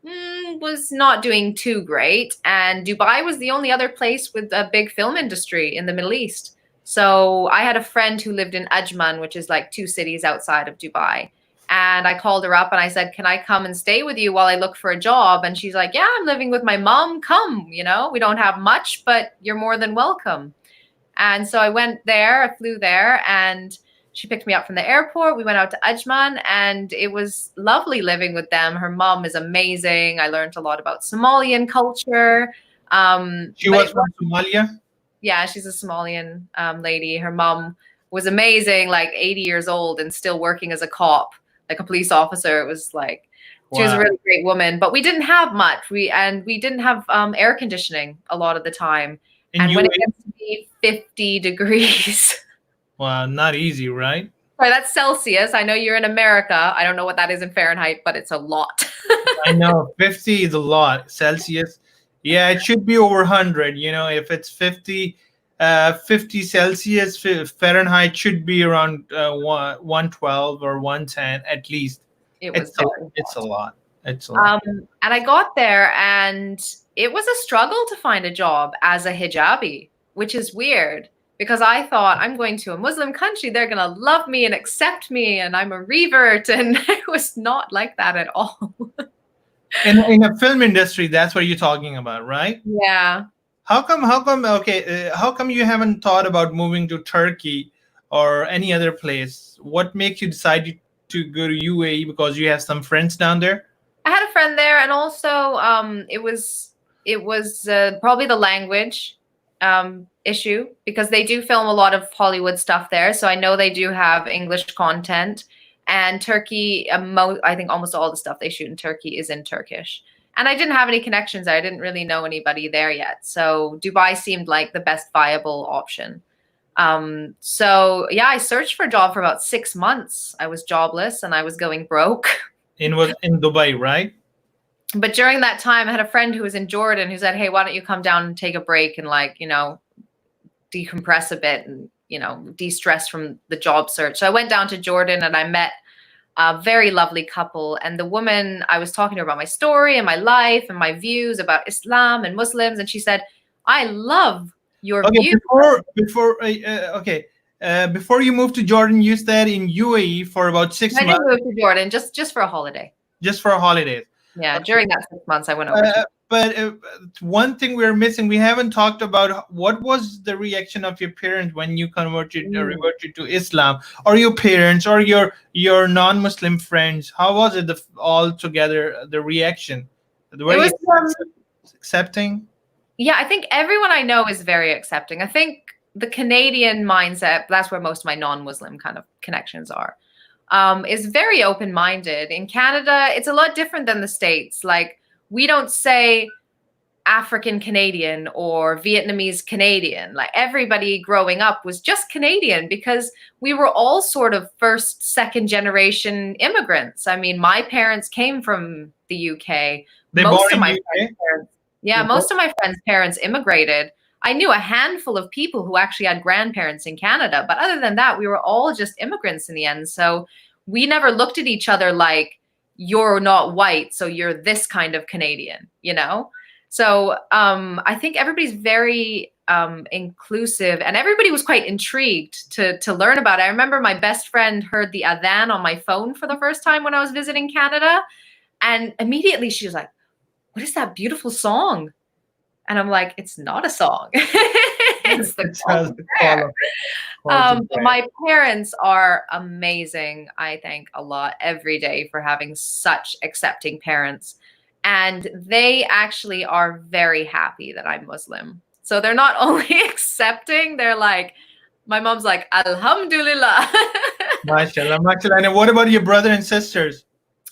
was not doing too great. And Dubai was the only other place with a big film industry in the Middle East. So I had a friend who lived in Ajman, which is like 2 cities outside of Dubai. And I called her up and I said, can I come and stay with you while I look for a job? And she's like, yeah, I'm living with my mom. Come, you know, we don't have much, but you're more than welcome. And so I went there, I flew there, and she picked me up from the airport. We went out to Ajman, and it was lovely living with them. Her mom is amazing. I learned a lot about Somalian culture.
She was from Somalia?
Yeah, she's a Somalian lady. Her mom was amazing, like 80 years old and still working as a cop, like a police officer. It was like, she was a really great woman, but we didn't have much. We didn't have air conditioning a lot of the time. And when it gets to be 50 degrees.
Wow, not easy, right?
Sorry, that's Celsius. I know you're in America. I don't know what that is in Fahrenheit, but it's a lot.
I know 50 is a lot. Celsius. Yeah, it should be over 100. You know, if it's 50 Celsius, Fahrenheit should be around 112 or 110 at least. It's a lot. It's a lot.
And I got there and it was a struggle to find a job as a hijabi, which is weird because I thought I'm going to a Muslim country. They're going to love me and accept me and I'm a revert. And it was not like that at all.
In a film industry, that's what you're talking about, right?
Yeah.
How come you haven't thought about moving to Turkey or any other place? What makes you decide to go to UAE? Because you have some friends down there?
I had a friend there, and also it was probably the language issue because they do film a lot of Hollywood stuff there. So I know they do have English content. And Turkey, I think almost all the stuff they shoot in Turkey is in Turkish. And I didn't have any connections there. I didn't really know anybody there yet. So Dubai seemed like the best viable option. So yeah, I searched for a job for about 6 months. I was jobless and I was going broke.
In Dubai, right?
But during that time, I had a friend who was in Jordan who said, hey, why don't you come down and take a break and like, you know, decompress a bit and, you know, de-stress from the job search. So I went down to Jordan and I met a very lovely couple. And the woman, I was talking to her about my story and my life and my views about Islam and Muslims. And she said, I love your views. Before you moved to Jordan, you stayed in UAE for about 6 months. I didn't move to Jordan, just for a holiday.
Just for a holiday.
Yeah, during that 6 months, I went over.
But one thing we're missing, we haven't talked about what was the reaction of your parents when you converted or reverted to Islam, or your parents, or your non-Muslim friends. How was it all together? The reaction? Were you accepting?
Yeah, I think everyone I know is very accepting. I think the Canadian mindset, that's where most of my non-Muslim kind of connections are, is very open-minded. In Canada, it's a lot different than the States. Like, we don't say African Canadian or Vietnamese Canadian. Like, everybody growing up was just Canadian because we were all sort of first, second generation immigrants. I mean, my parents came from the UK. Most of my friends' parents immigrated. I knew a handful of people who actually had grandparents in Canada, but other than that, we were all just immigrants in the end. So we never looked at each other like, you're not white, so you're this kind of Canadian, you know? So I think everybody's very inclusive, and everybody was quite intrigued to learn about it. I remember my best friend heard the adhan on my phone for the first time when I was visiting Canada, and immediately she was like, what is that beautiful song? And I'm like, it's not a song. It's the prayer. My parents are amazing. I thank Allah every day for having such accepting parents. And they actually are very happy that I'm Muslim. So they're not only accepting, they're like, my mom's like, Alhamdulillah.
MashaAllah, MashaAllah. And what about your brother and sisters?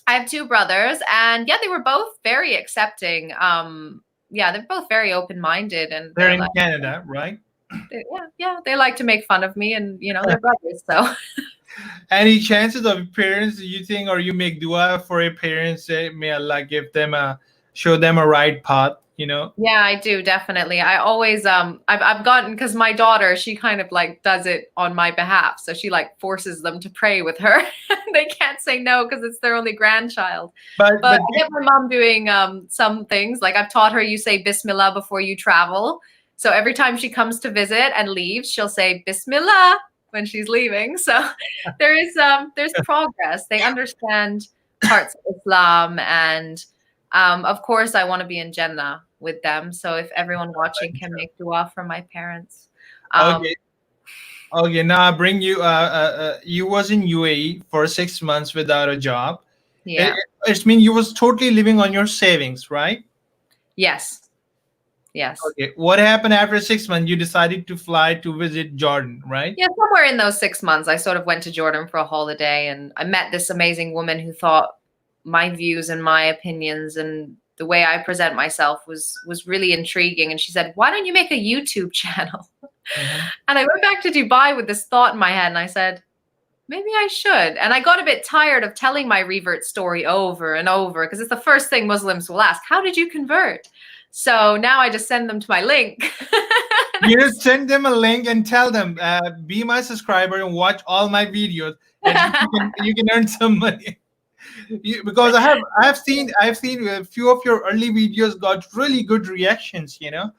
I have 2 brothers, and yeah, they were both very accepting. yeah, they're both very open-minded, and
They're
they're
in
like,
Canada, right?
yeah, they like to make fun of me, and they're brothers, so.
Any chances of your parents, you think, or you make dua for your parents, say, may Allah give them show them a right path,
Yeah, I do, definitely. I always I've gotten, because my daughter, she kind of like does it on my behalf, so she like forces them to pray with her. They can't say no because it's their only grandchild. But I get my mom doing some things, like I've taught her, you say Bismillah before you travel. So every time she comes to visit and leaves, she'll say Bismillah when she's leaving. So there's progress. They understand parts of Islam, and of course I want to be in Jannah with them. So if everyone watching can make dua for my parents.
Okay, now I bring you. You was in UAE for 6 months without a job.
Yeah.
It means you was totally living on your savings, right?
Yes.
Okay. What happened after 6 months? You decided to fly to visit Jordan, right?
Yeah, somewhere in those 6 months, I sort of went to Jordan for a holiday, and I met this amazing woman who thought my views and my opinions and the way I present myself was really intriguing. And she said, "Why don't you make a YouTube channel?" And I went back to Dubai with this thought in my head, and I said, maybe I should. And I got a bit tired of telling my revert story over and over, because it's the first thing Muslims will ask: how did you convert? So now I just send them to my link.
You just send them a link and tell them, be my subscriber and watch all my videos, and you can earn some money. Because I've seen a few of your early videos got really good reactions,
Yeah,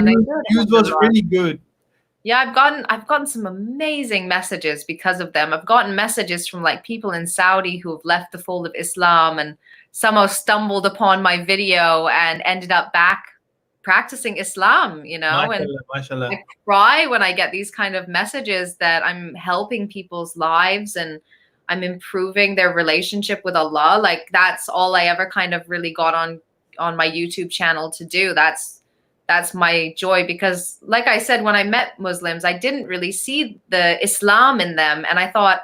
views was really good.
Yeah, I've gotten some amazing messages because of them. I've gotten messages from like people in Saudi who have left the fold of Islam and somehow stumbled upon my video and ended up back practicing Islam,
Mashallah,
and
mashallah.
I cry when I get these kind of messages that I'm helping people's lives and I'm improving their relationship with Allah. Like, that's all I ever kind of really got on my YouTube channel to do. That's my joy, because like I said, when I met Muslims, I didn't really see the Islam in them. And I thought,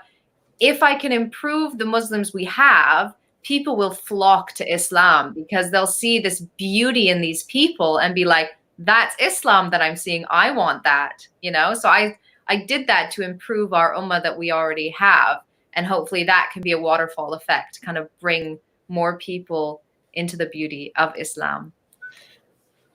if I can improve the Muslims we have, people will flock to Islam because they'll see this beauty in these people and be like, that's Islam that I'm seeing. I want that, So I did that to improve our ummah that we already have. And hopefully that can be a waterfall effect, kind of bring more people into the beauty of Islam.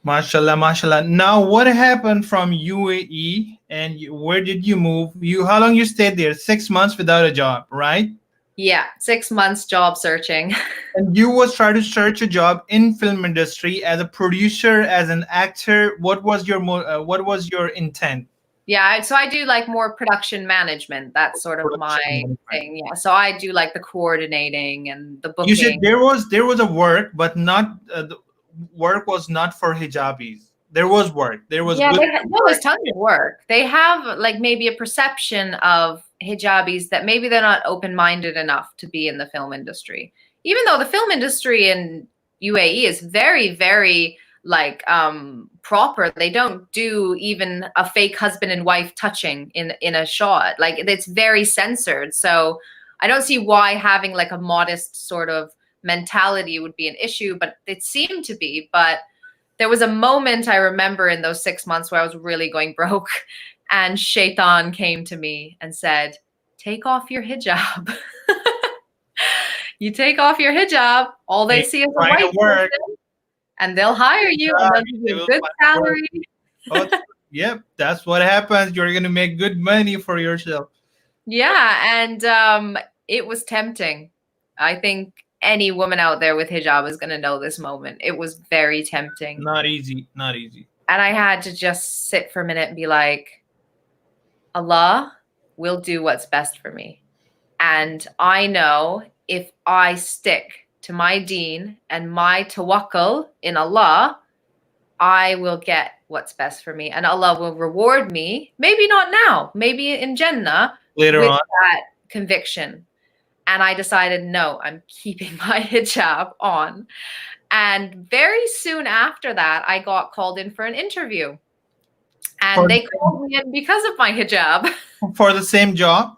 Mashallah, mashallah. Now, what happened from UAE and where did you move? How long you stayed there? 6 months without a job, right?
Yeah, 6 months job searching.
And you was trying to search a job in film industry as a producer, as an actor. What was your intent?
Yeah, so I do like more production management. That's sort of my thing. Yeah, so I do like the coordinating and the booking.
You said there was a work, but not the work was not for hijabis. There was work. There was
there was tons of work. They have like maybe a perception of hijabis that maybe they're not open-minded enough to be in the film industry. Even though the film industry in UAE is very, very like proper. They don't do even a fake husband and wife touching in a shot. Like, it's very censored. So I don't see why having like a modest sort of mentality would be an issue, but it seemed to be. But there was a moment I remember in those 6 months where I was really going broke, and Shaitan came to me and said, take off your hijab. You take off your hijab, all they see is a white person, and they'll hire you and they'll give you a good salary.
Yep, that's what happens. You're going to make good money for yourself.
Yeah, and it was tempting. I think any woman out there with hijab is going to know this moment. It was very tempting.
Not easy, not easy.
And I had to just sit for a minute and be like, Allah will do what's best for me. And I know if I stick to my deen and my tawakkul in Allah, I will get what's best for me. And Allah will reward me, maybe not now, maybe in Jannah,
later
with
on,
that conviction. And I decided, no, I'm keeping my hijab on. And very soon after that, I got called in for an interview. And they called me in because of my hijab.
For the same job?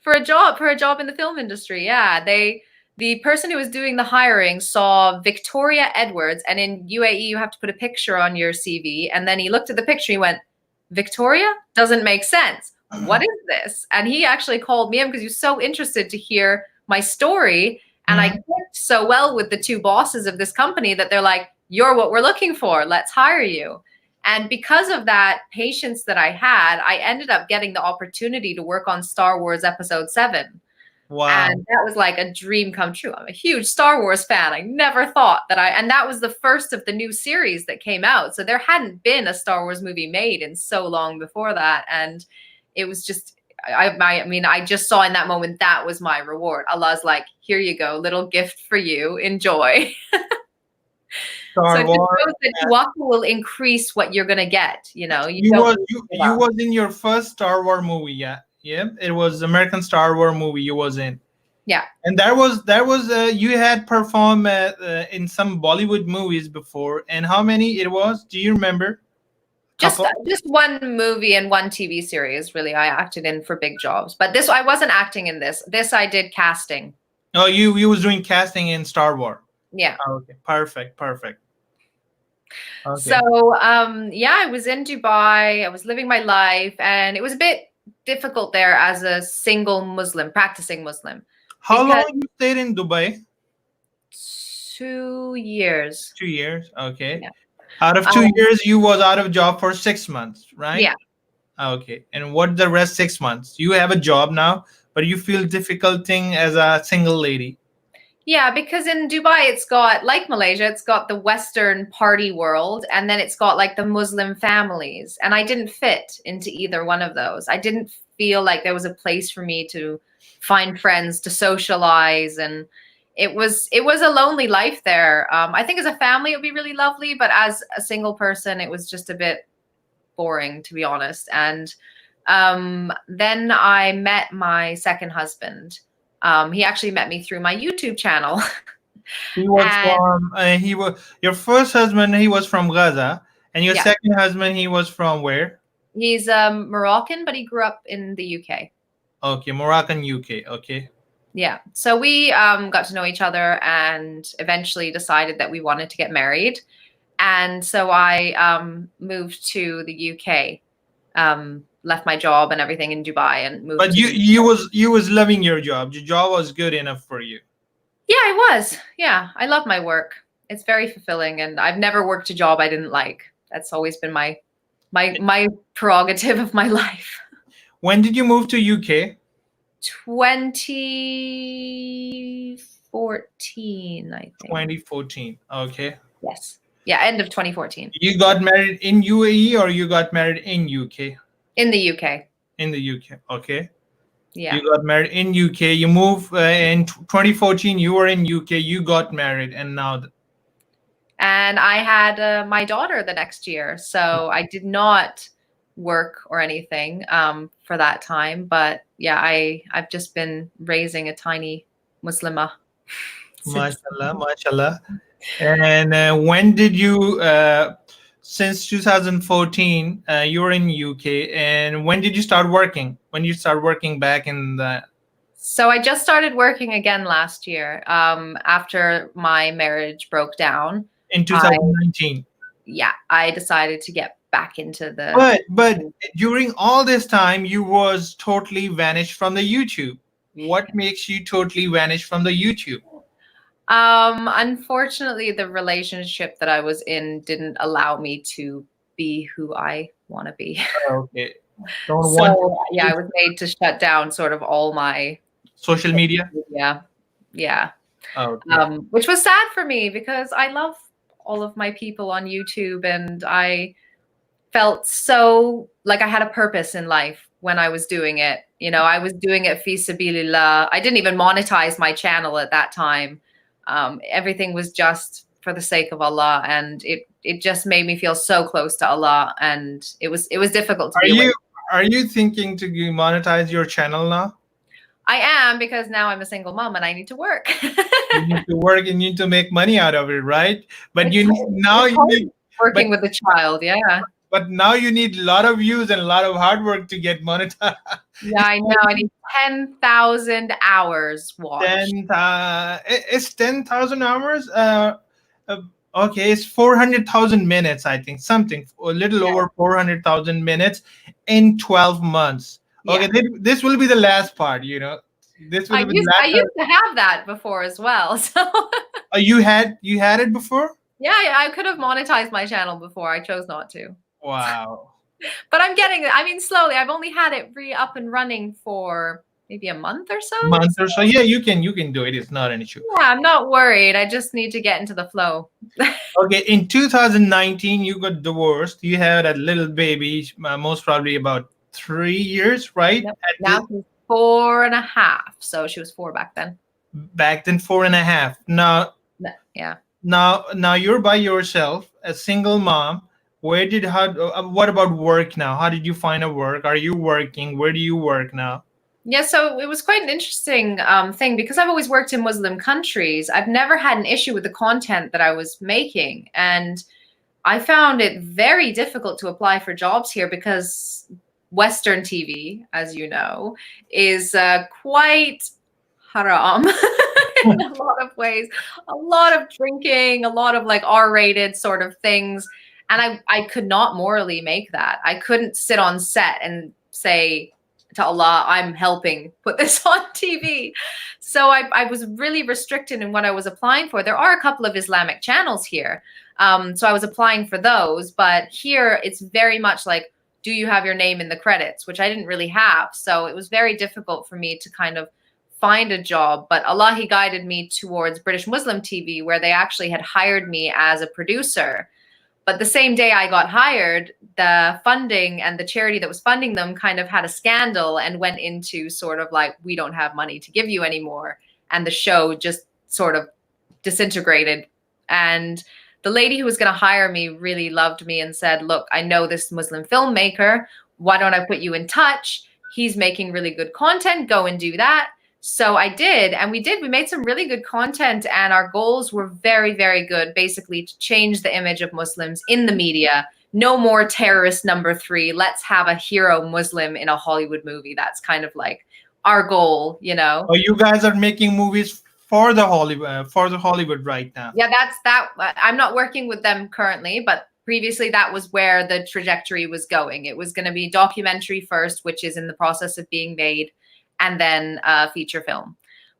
For a job in the film industry. Yeah. They the person who was doing the hiring saw Victoria Edwards, and in UAE you have to put a picture on your CV, and then he looked at the picture, he went, Victoria? Doesn't make sense. What is this? And he actually called me in because he was so interested to hear my story, and I clicked so well with the two bosses of this company that they're like, you're what we're looking for, let's hire you. And because of that patience that I had, I ended up getting the opportunity to work on Star Wars Episode 7.
Wow.
And that was like a dream come true. I'm a huge Star Wars fan. I never thought that and that was the first of the new series that came out. So there hadn't been a Star Wars movie made in so long before that. And it was just, I mean, I just saw in that moment, that was my reward. Allah's like, here you go, little gift for you, enjoy.
Star
so
Wars.
That Waka will increase what you're gonna get. You know,
you was in your first Star Wars movie, yeah. It was American Star Wars movie you was in.
Yeah,
and that was you had performed in some Bollywood movies before. And how many it was? Do you remember?
Just one movie and one TV series. Really, I acted in for big jobs, but this I wasn't acting in this. This I did casting.
Oh, you was doing casting in Star Wars.
Yeah.
Oh, okay. Perfect. Okay.
So, yeah, I was in Dubai. I was living my life, and it was a bit difficult there as a single Muslim, practicing Muslim.
How long you stayed in Dubai?
2 years.
2 years. Okay.
Yeah.
Out of 2 years, you was out of job for 6 months, right?
Yeah.
Okay. And what the rest 6 months? You have a job now, but you feel difficult thing as a single lady.
Yeah, because in Dubai, it's got, like Malaysia, it's got the Western party world, and then it's got like the Muslim families. And I didn't fit into either one of those. I didn't feel like there was a place for me to find friends, to socialize. And it was a lonely life there. I think as a family, it would be really lovely, but as a single person, it was just a bit boring, to be honest. And then I met my second husband. He actually met me through my YouTube channel.
He was your first husband. He was from Gaza, and your second husband, he was from where?
He's Moroccan, but he grew up in the UK.
Okay, Moroccan, UK. Okay.
Yeah. So we got to know each other, and eventually decided that we wanted to get married. And so I moved to the UK. Left my job and everything in Dubai and moved.
But you was loving your job. Your job was good enough for you.
Yeah, I was. Yeah, I love my work. It's very fulfilling, and I've never worked a job I didn't like. That's always been my prerogative of my life.
When did you move to UK?
2014, I think.
2014. Okay.
Yes. Yeah, end of 2014.
You got married in UAE or you got married in UK?
In the UK.
In the UK. Okay.
Yeah.
You got married in UK. You moved in 2014. You were in UK. You got married, and now.
And I had my daughter the next year, so I did not work or anything for that time. But yeah, I've just been raising a tiny Muslimah.
Mashallah. And when did you? Since 2014, you were in UK, and when did you start working? When you start working back in the?
So I just started working again last year, after my marriage broke down.
In 2019.
I decided to get back into the.
But during all this time, you was totally vanished from the YouTube. What makes you totally vanish from the YouTube?
Unfortunately, the relationship that I was in didn't allow me to be who I want to be.
Okay.
I was made to shut down sort of all my
social media.
Yeah.
Okay.
Which was sad for me because I love all of my people on YouTube, and I felt so like I had a purpose in life when I was doing it. You know, I was doing it fi sabilillah. I didn't even monetize my channel at that time. Everything was just for the sake of Allah, and it just made me feel so close to Allah, and it was difficult to be.
Are you thinking to monetize your channel now?
I am, because now I'm a single mom and I need to work.
You need to work. You need to make money out of it, right? But working
with a child, yeah.
but now you need a lot of views and a lot of hard work to get monetized.
Yeah, I know. I need 10,000 hours watched.
It's 10,000 hours. Uh, okay, it's 400,000 minutes. I think something a little over 400,000 minutes in 12 months. Okay, this will be the last part. You know, this will be the last.
I used to have that before as well. So
you had it before?
Yeah, I could have monetized my channel before. I chose not to.
Wow.
But I'm getting it. I mean, slowly. I've only had it up and running for maybe a month or so.
Yeah, you can do it. It's not an issue.
Yeah, I'm not worried. I just need to get into the flow.
Okay, in 2019 you got divorced. You had a little baby, most probably about 3 years, right?
Yep. Now she's 4.5, so she was 4 back then.
Back then 4.5. Now
yeah.
Now you're by yourself, a single mom. What about work now? How did you find a work? Are you working? Where do you work now?
Yeah, so it was quite an interesting thing because I've always worked in Muslim countries. I've never had an issue with the content that I was making. And I found it very difficult to apply for jobs here because Western TV, as you know, is quite haram in a lot of ways. A lot of drinking, a lot of like R-rated sort of things. And I could not morally make that. I couldn't sit on set and say to Allah, I'm helping put this on TV. So I was really restricted in what I was applying for. There are a couple of Islamic channels here. So I was applying for those. But here it's very much like, do you have your name in the credits? Which I didn't really have. So it was very difficult for me to kind of find a job. But Allah, He guided me towards British Muslim TV, where they actually had hired me as a producer. But the same day I got hired, the funding and the charity that was funding them kind of had a scandal and went into sort of like, we don't have money to give you anymore. And the show just sort of disintegrated. And the lady who was going to hire me really loved me and said, look, I know this Muslim filmmaker. Why don't I put you in touch? He's making really good content. Go and do that. So I did, and we made some really good content, and our goals were very, very good, basically to change the image of Muslims in the media. No more terrorist number 3. Let's have a hero Muslim in a Hollywood movie. That's kind of like our goal, you know.
Oh, you guys are making movies for the Hollywood right now.
Yeah, that's that. I'm not working with them currently, but previously that was where the trajectory was going. It was going to be documentary first, which is in the process of being made, and then feature film.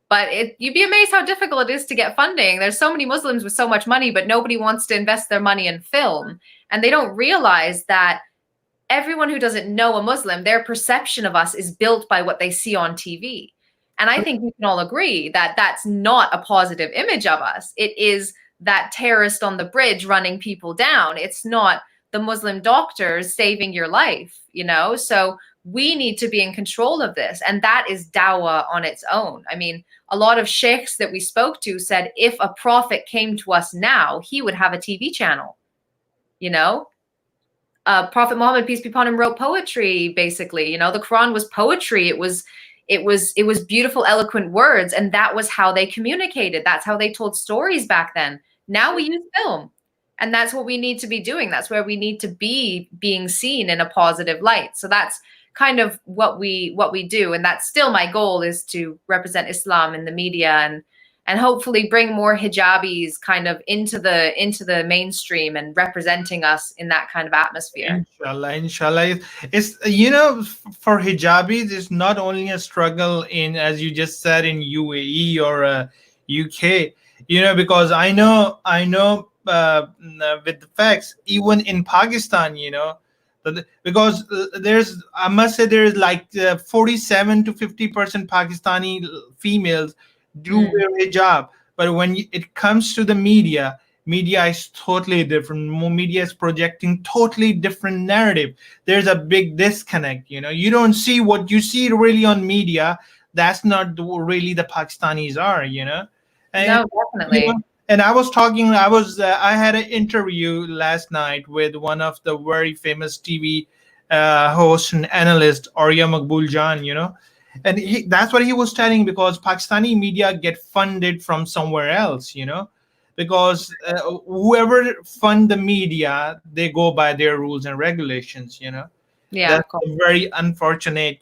But you'd be amazed how difficult it is to get funding. There's so many Muslims with so much money, but nobody wants to invest their money in film. And they don't realize that everyone who doesn't know a Muslim, their perception of us is built by what they see on TV. And I think we can all agree that that's not a positive image of us. It is that terrorist on the bridge running people down. It's not the Muslim doctors saving your life, you know? So we need to be in control of this. And that is dawah on its own. I mean, a lot of sheikhs that we spoke to said, if a prophet came to us now, he would have a TV channel, you know? Prophet Muhammad, peace be upon him, wrote poetry, basically. You know, the Quran was poetry. It was beautiful, eloquent words. And that was how they communicated. That's how they told stories back then. Now we use film. And that's what we need to be doing. That's where we need to be being seen in a positive light. So that's kind of what we do. And that's still my goal, is to represent Islam in the media and hopefully bring more hijabis kind of into the mainstream and representing us in that kind of atmosphere.
Inshallah. It's, you know, for hijabis, it's not only a struggle in, as you just said, in UAE or UK, you know, because I know with the facts, even in Pakistan, you know, because I must say there's like 47 to 50% Pakistani females do wear hijab, but when it comes to the media is totally different. Media is projecting totally different narrative. There's a big disconnect, you know. You don't see what you see really on media. That's not really the Pakistanis are, you know. And,
no, definitely.
You know, and I had an interview last night with one of the very famous TV hosts and analyst, Arya Maqbool Jan, you know, and that's what he was telling, because Pakistani media get funded from somewhere else, you know. because whoever fund the media, they go by their rules and regulations.
Yeah, of
That's
course.
very unfortunate.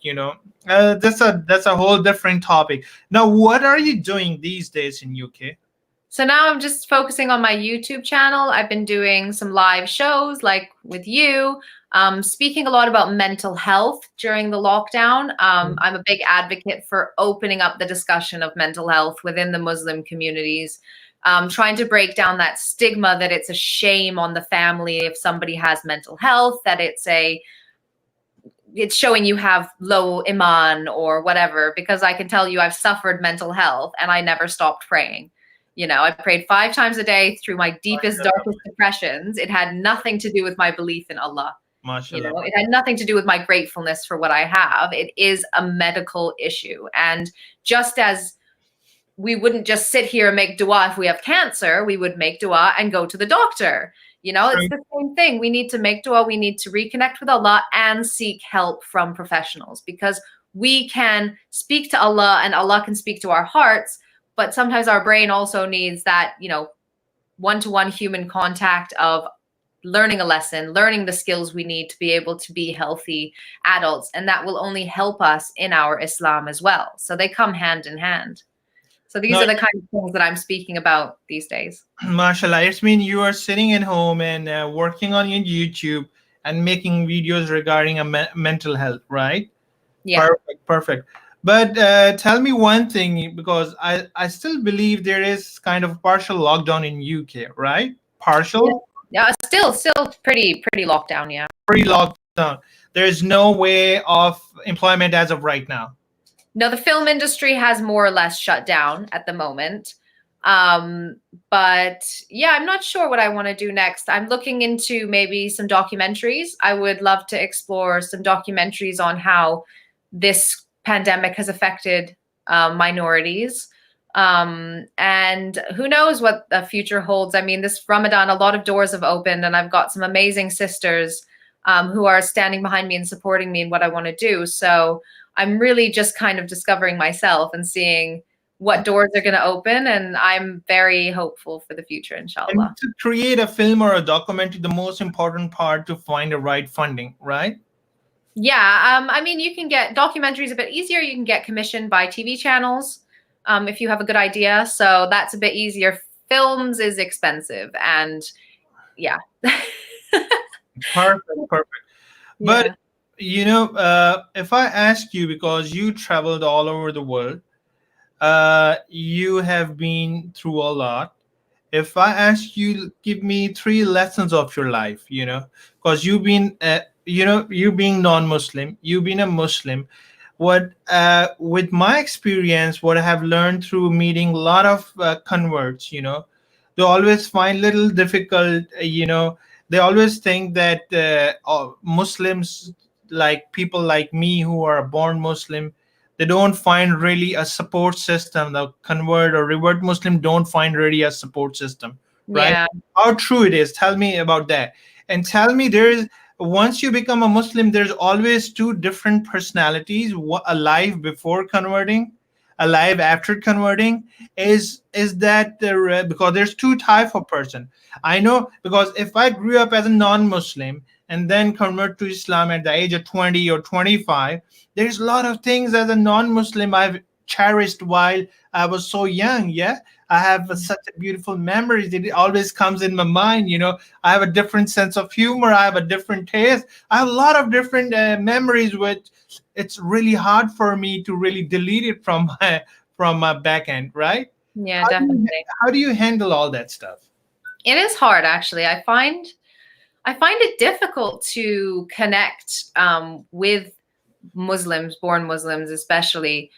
That's a whole different topic. Now, what are you doing these days in UK?
So now I'm just focusing on my YouTube channel. I've been doing some live shows like with you, speaking a lot about mental health during the lockdown. I'm a big advocate for opening up the discussion of mental health within the Muslim communities, trying to break down that stigma that it's a shame on the family if somebody has mental health, that it's showing you have low iman or whatever, because I can tell you I've suffered mental health and I never stopped praying. I prayed 5 times a day through my deepest, darkest depressions. It had nothing to do with my belief in Allah.
MashaAllah.
It had nothing to do with my gratefulness for what I have. It is a medical issue. And just as we wouldn't just sit here and make dua if we have cancer, we would make dua and go to the doctor. It's the same thing. We need to make dua. We need to reconnect with Allah and seek help from professionals, because we can speak to Allah and Allah can speak to our hearts. But sometimes our brain also needs that, one-to-one human contact of learning a lesson, learning the skills we need to be able to be healthy adults. And that will only help us in our Islam as well. So they come hand in hand. So these are the kind of things that I'm speaking about these days.
MashaAllah, it means you are sitting at home and working on your YouTube and making videos regarding mental health, right?
Yeah.
Perfect. But tell me one thing, because I still believe there is kind of partial lockdown in UK, right? Partial?
Yeah, still pretty locked down, yeah.
Pretty lockdown. There's no way of employment as of right now.
No, the film industry has more or less shut down at the moment. But yeah, I'm not sure what I want to do next. I'm looking into maybe some documentaries. I would love to explore some documentaries on how this pandemic has affected minorities. And who knows what the future holds. I mean, this Ramadan, a lot of doors have opened, and I've got some amazing sisters who are standing behind me and supporting me in what I want to do. So I'm really just kind of discovering myself and seeing what doors are going to open, and I'm very hopeful for the future, inshallah.
And to create a film or a documentary, the most important part to find the right funding, right?
Yeah, I mean, you can get documentaries a bit easier. You can get commissioned by TV channels if you have a good idea. So that's a bit easier. Films is expensive, and yeah.
Perfect. But
Yeah.
if I ask you, because you traveled all over the world, you have been through a lot. If I ask you, give me 3 lessons of your life, because you've been, you being non-Muslim, you've been a Muslim. What, with my experience, what I have learned through meeting a lot of converts, they always find little difficult, they always think that Muslims, like people like me who are born Muslim, they don't find really a support system. The convert or revert Muslim don't find really a support system, right?
Yeah.
How true it is. Tell me about that. And tell me, once you become a Muslim, there's always 2 different personalities, a life before converting, a life after converting. Is that because there's 2 types of person. I know, because if I grew up as a non-Muslim and then convert to Islam at the age of 20 or 25, there's a lot of things as a non-Muslim I've cherished while I was so young. Yeah, I have such a beautiful memories. It always comes in my mind. I have a different sense of humor. I have a different taste. I have a lot of different memories, which it's really hard for me to really delete it from my back end, right?
Yeah, definitely.
How do you handle all that stuff?
It is hard, actually. I find it difficult to connect with Muslims, born Muslims especially,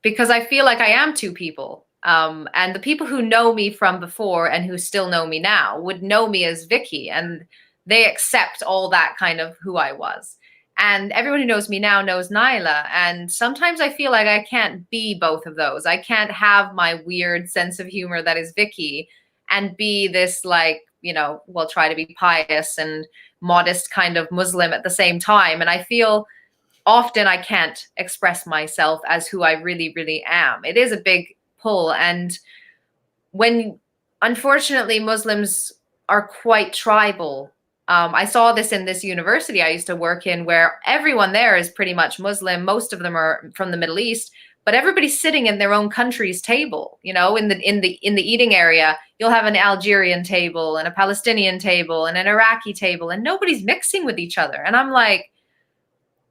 because I feel like I am 2 people. And the people who know me from before and who still know me now would know me as Vicky, and they accept all that kind of who I was. And everyone who knows me now knows Nailah. And sometimes I feel like I can't be both of those. I can't have my weird sense of humor that is Vicky and be this, like, try to be pious and modest kind of Muslim at the same time. And I feel often I can't express myself as who I really, really am. It is a big pull. And when unfortunately, Muslims are quite tribal. I saw this in this university I used to work in, where everyone there is pretty much Muslim. Most of them are from the Middle East, but everybody's sitting in their own country's table. You know, in the eating area, you'll have an Algerian table and a Palestinian table and an Iraqi table, and nobody's mixing with each other. And I'm like,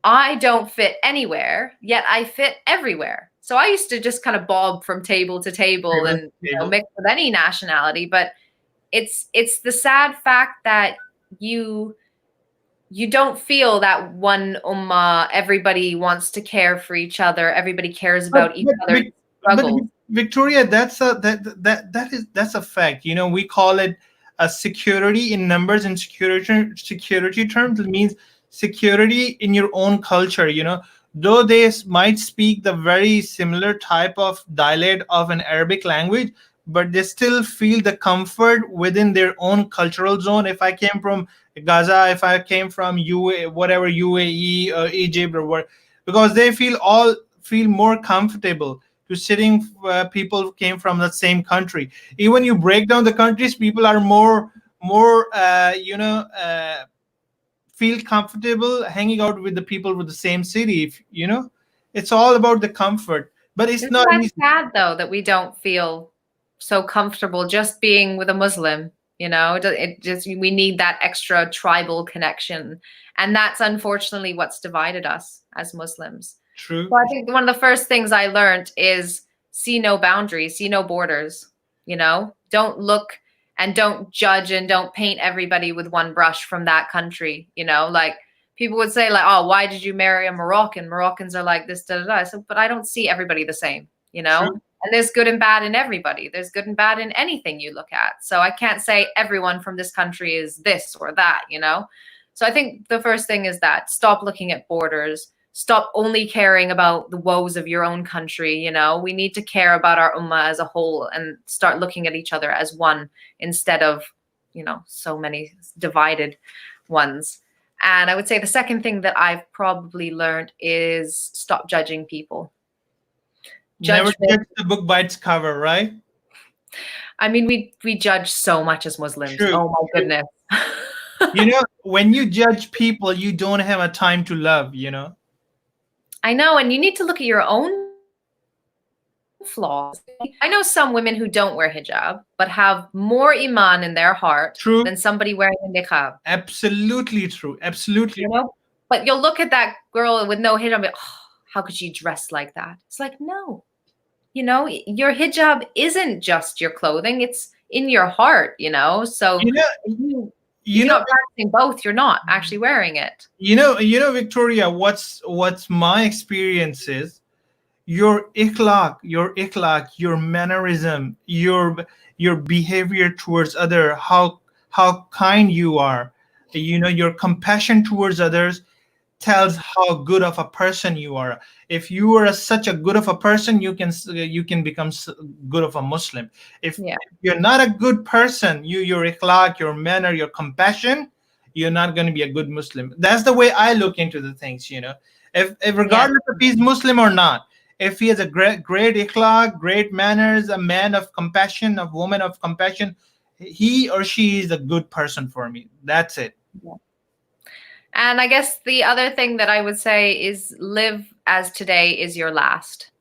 I don't fit anywhere, yet I fit everywhere. So I used to just kind of bob from table to table and mix with any nationality. But it's the sad fact that you don't feel that one ummah. Everybody wants to care for each other. Everybody cares about each other's struggles.
But Victoria, that's a fact. You know, we call it a security in numbers, and security terms. It means security in your own culture. You know, though they might speak the very similar type of dialect of an Arabic language, but they still feel the comfort within their own cultural zone. If I came from Gaza, if I came from UAE or Egypt or what, because they feel more comfortable to sitting. People came from the same country. Even you break down the countries, people are more feel comfortable hanging out with the people with the same city. If, you know, it's all about the comfort. But it's not easy.
Sad though that we don't feel so comfortable just being with a Muslim. You know, we need that extra tribal connection, and that's unfortunately what's divided us as Muslims.
True.
So I think one of the first things I learned is see no boundaries, see no borders. You know, don't look and don't judge and don't paint everybody with one brush from that country. You know, like people would say, like, "Oh, why did you marry a Moroccan? Moroccans are like this, da da da." I said, but I don't see everybody the same. You know. True. And there's good and bad in everybody. There's good and bad in anything you look at. So I can't say everyone from this country is this or that, you know? So I think the first thing is that stop looking at borders. Stop only caring about the woes of your own country, you know? We need to care about our ummah as a whole and start looking at each other as one instead of, you know, so many divided ones. And I would say the second thing that I've probably learned is stop judging people.
Never judge the book by its cover, right?
I mean, we judge so much as Muslims. True. Oh my goodness.
You know, when you judge people, you don't have a time to love, you know?
I know, and you need to look at your own flaws. I know some women who don't wear hijab, but have more iman in their heart true. Than somebody wearing a niqab.
Absolutely true. Absolutely.
You know? But you'll look at that girl with no hijab and be, oh, how could she dress like that? It's like, no. You know, your hijab isn't just your clothing. It's in your heart, you know? So you're not practicing both. You're not actually wearing it.
You know, Victoria, what's my experience is your ikhlaq, your mannerism, your behavior towards other, how kind you are, you know, your compassion towards others tells how good of a person you are. If you are such a good of a person, you can become good of a Muslim. If you're not a good person, your ikhlaq, your manner, your compassion, you're not going to be a good Muslim. That's the way I look into the things, you know. If regardless if he's Muslim or not, if he has a great ikhlaq, great manners, a man of compassion, a woman of compassion, he or she is a good person for me. That's it.
Yeah. And I guess the other thing that I would say is live as today is your last.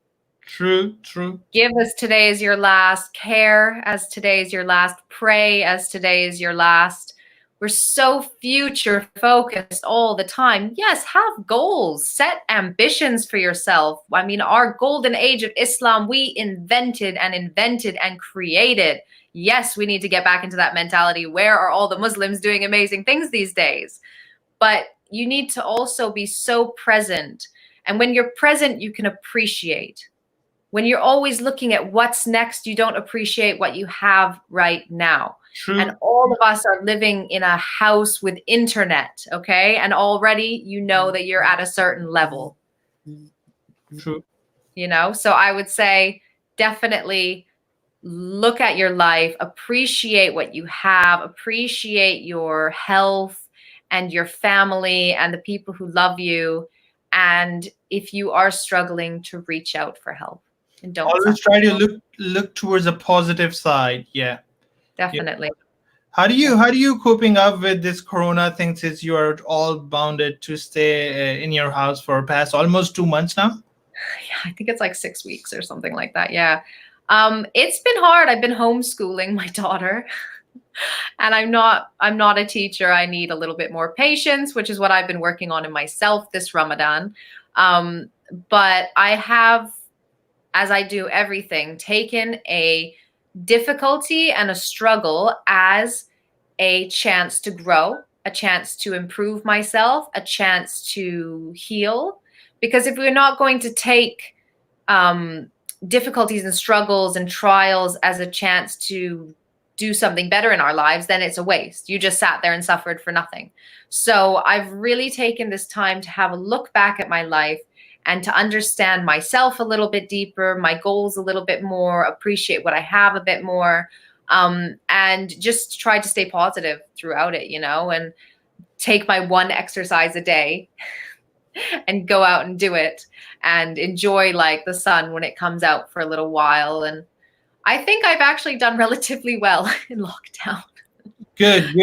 True.
Give as today is your last. Care as today is your last. Pray as today is your last. We're so future focused all the time. Yes, have goals. Set ambitions for yourself. I mean, our golden age of Islam, we invented and created. Yes, we need to get back into that mentality. Where are all the Muslims doing amazing things these days? But you need to also be so present. And when you're present, you can appreciate. When you're always looking at what's next, you don't appreciate what you have right now.
True.
And all of us are living in a house with internet, okay? And already you know that you're at a certain level.
True.
You know, so I would say definitely look at your life, appreciate what you have, appreciate your health, and your family and the people who love you. And if you are struggling, to reach out for help and don't
always try to look towards a positive side. Yeah.
definitely.
How do you coping up with this corona thing since you are all bounded to stay in your house for past almost 2 months now?
Yeah, I think it's like 6 weeks or something like that. Yeah. It's been hard. I've been homeschooling my daughter. And I'm not a teacher. I need a little bit more patience, which is what I've been working on in myself this Ramadan. But I have, as I do everything, taken a difficulty and a struggle as a chance to grow, a chance to improve myself, a chance to heal. Because if we're not going to take difficulties and struggles and trials as a chance to do something better in our lives, then it's a waste. You just sat there and suffered for nothing. So I've really taken this time to have a look back at my life and to understand myself a little bit deeper, my goals a little bit more, appreciate what I have a bit more, and just try to stay positive throughout it, and take my one exercise a day and go out and do it and enjoy like the sun when it comes out for a little while. And I think I've actually done relatively well in lockdown.
Good.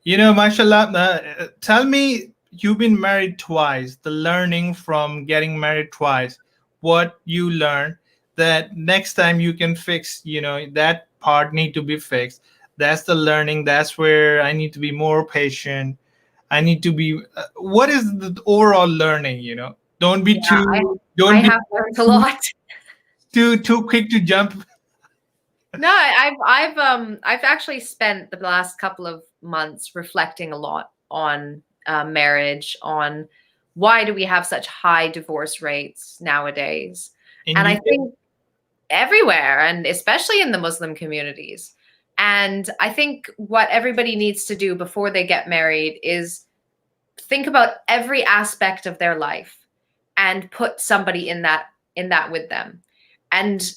Mashallah, tell me, you've been married twice, the learning from getting married twice, what you learned that next time you can fix, that part need to be fixed. That's the learning. That's where I need to be more patient. I need to be, what is the overall learning, Don't be
I have learned a lot.
Too quick to jump.
No, I've actually spent the last couple of months reflecting a lot on marriage, on why do we have such high divorce rates nowadays? And I think everywhere, and especially in the Muslim communities. And I think what everybody needs to do before they get married is think about every aspect of their life and put somebody in that with them. And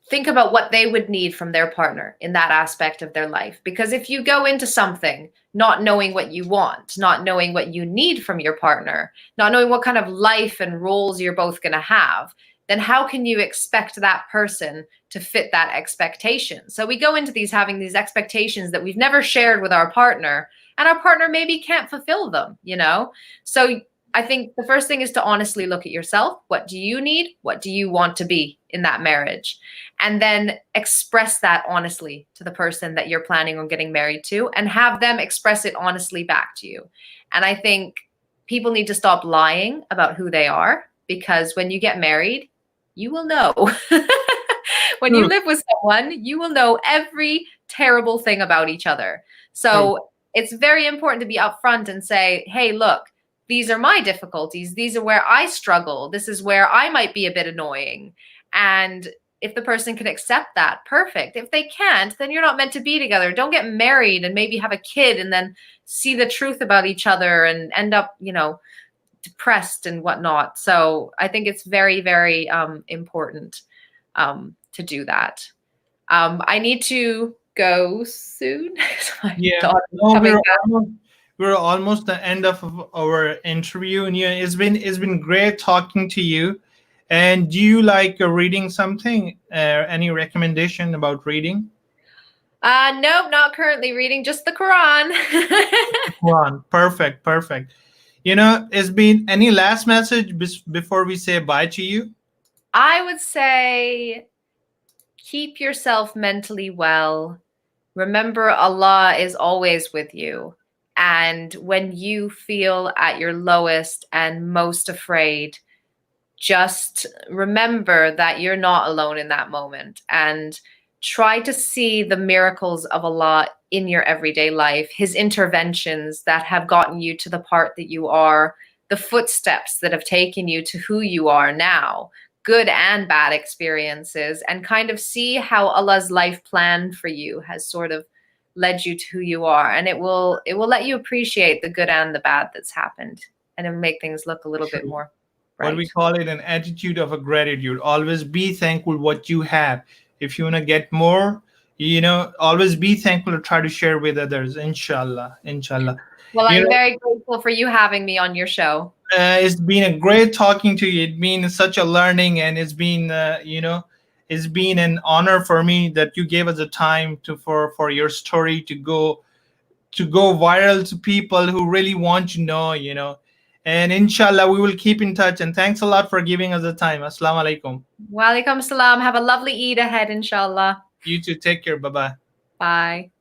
think about what they would need from their partner in that aspect of their life. Because if you go into something not knowing what you want, not knowing what you need from your partner, not knowing what kind of life and roles you're both going to have, then how can you expect that person to fit that expectation? So we go into these having these expectations that we've never shared with our partner, and our partner maybe can't fulfill them, So I think the first thing is to honestly look at yourself. What do you need? What do you want to be in that marriage? And then express that honestly to the person that you're planning on getting married to, and have them express it honestly back to you. And I think people need to stop lying about who they are, because when you get married, you will know. When you live with someone, you will know every terrible thing about each other. So it's very important to be upfront and say, hey, look, these are my difficulties. These are where I struggle. This is where I might be a bit annoying. And if the person can accept that, perfect. If they can't, then you're not meant to be together. Don't get married and maybe have a kid and then see the truth about each other and end up, depressed and whatnot. So I think it's very, very important to do that. I need to go soon.
We're almost the end of our interview, and it's been great talking to you. And do you like reading something? Any recommendation about reading?
No, not currently reading, just the Quran.
Quran, perfect. It's been any last message before we say bye to you?
I would say keep yourself mentally well. Remember, Allah is always with you. And when you feel at your lowest and most afraid, just remember that you're not alone in that moment, and try to see the miracles of Allah in your everyday life, His interventions that have gotten you to the part that you are, the footsteps that have taken you to who you are now, good and bad experiences, and kind of see how Allah's life plan for you has sort of led you to who you are. And it will let you appreciate the good and the bad that's happened, and it'll make things look a little bit more bright.
What we call it an attitude of a gratitude. Always be thankful what you have. If you want to get more, always be thankful to try to share with others. Inshallah.
Well, I'm very grateful for you having me on your show.
It's been a great talking to you. It's been such a learning, and it's been, It's been an honor for me that you gave us the time to for your story to go viral to people who really want to know, you know. And inshallah, we will keep in touch. And thanks a lot for giving us the time. Assalamu alaikum.
Wa alaikum salam. Have a lovely Eid ahead, inshallah.
You too. Take care. Bye-bye.
Bye.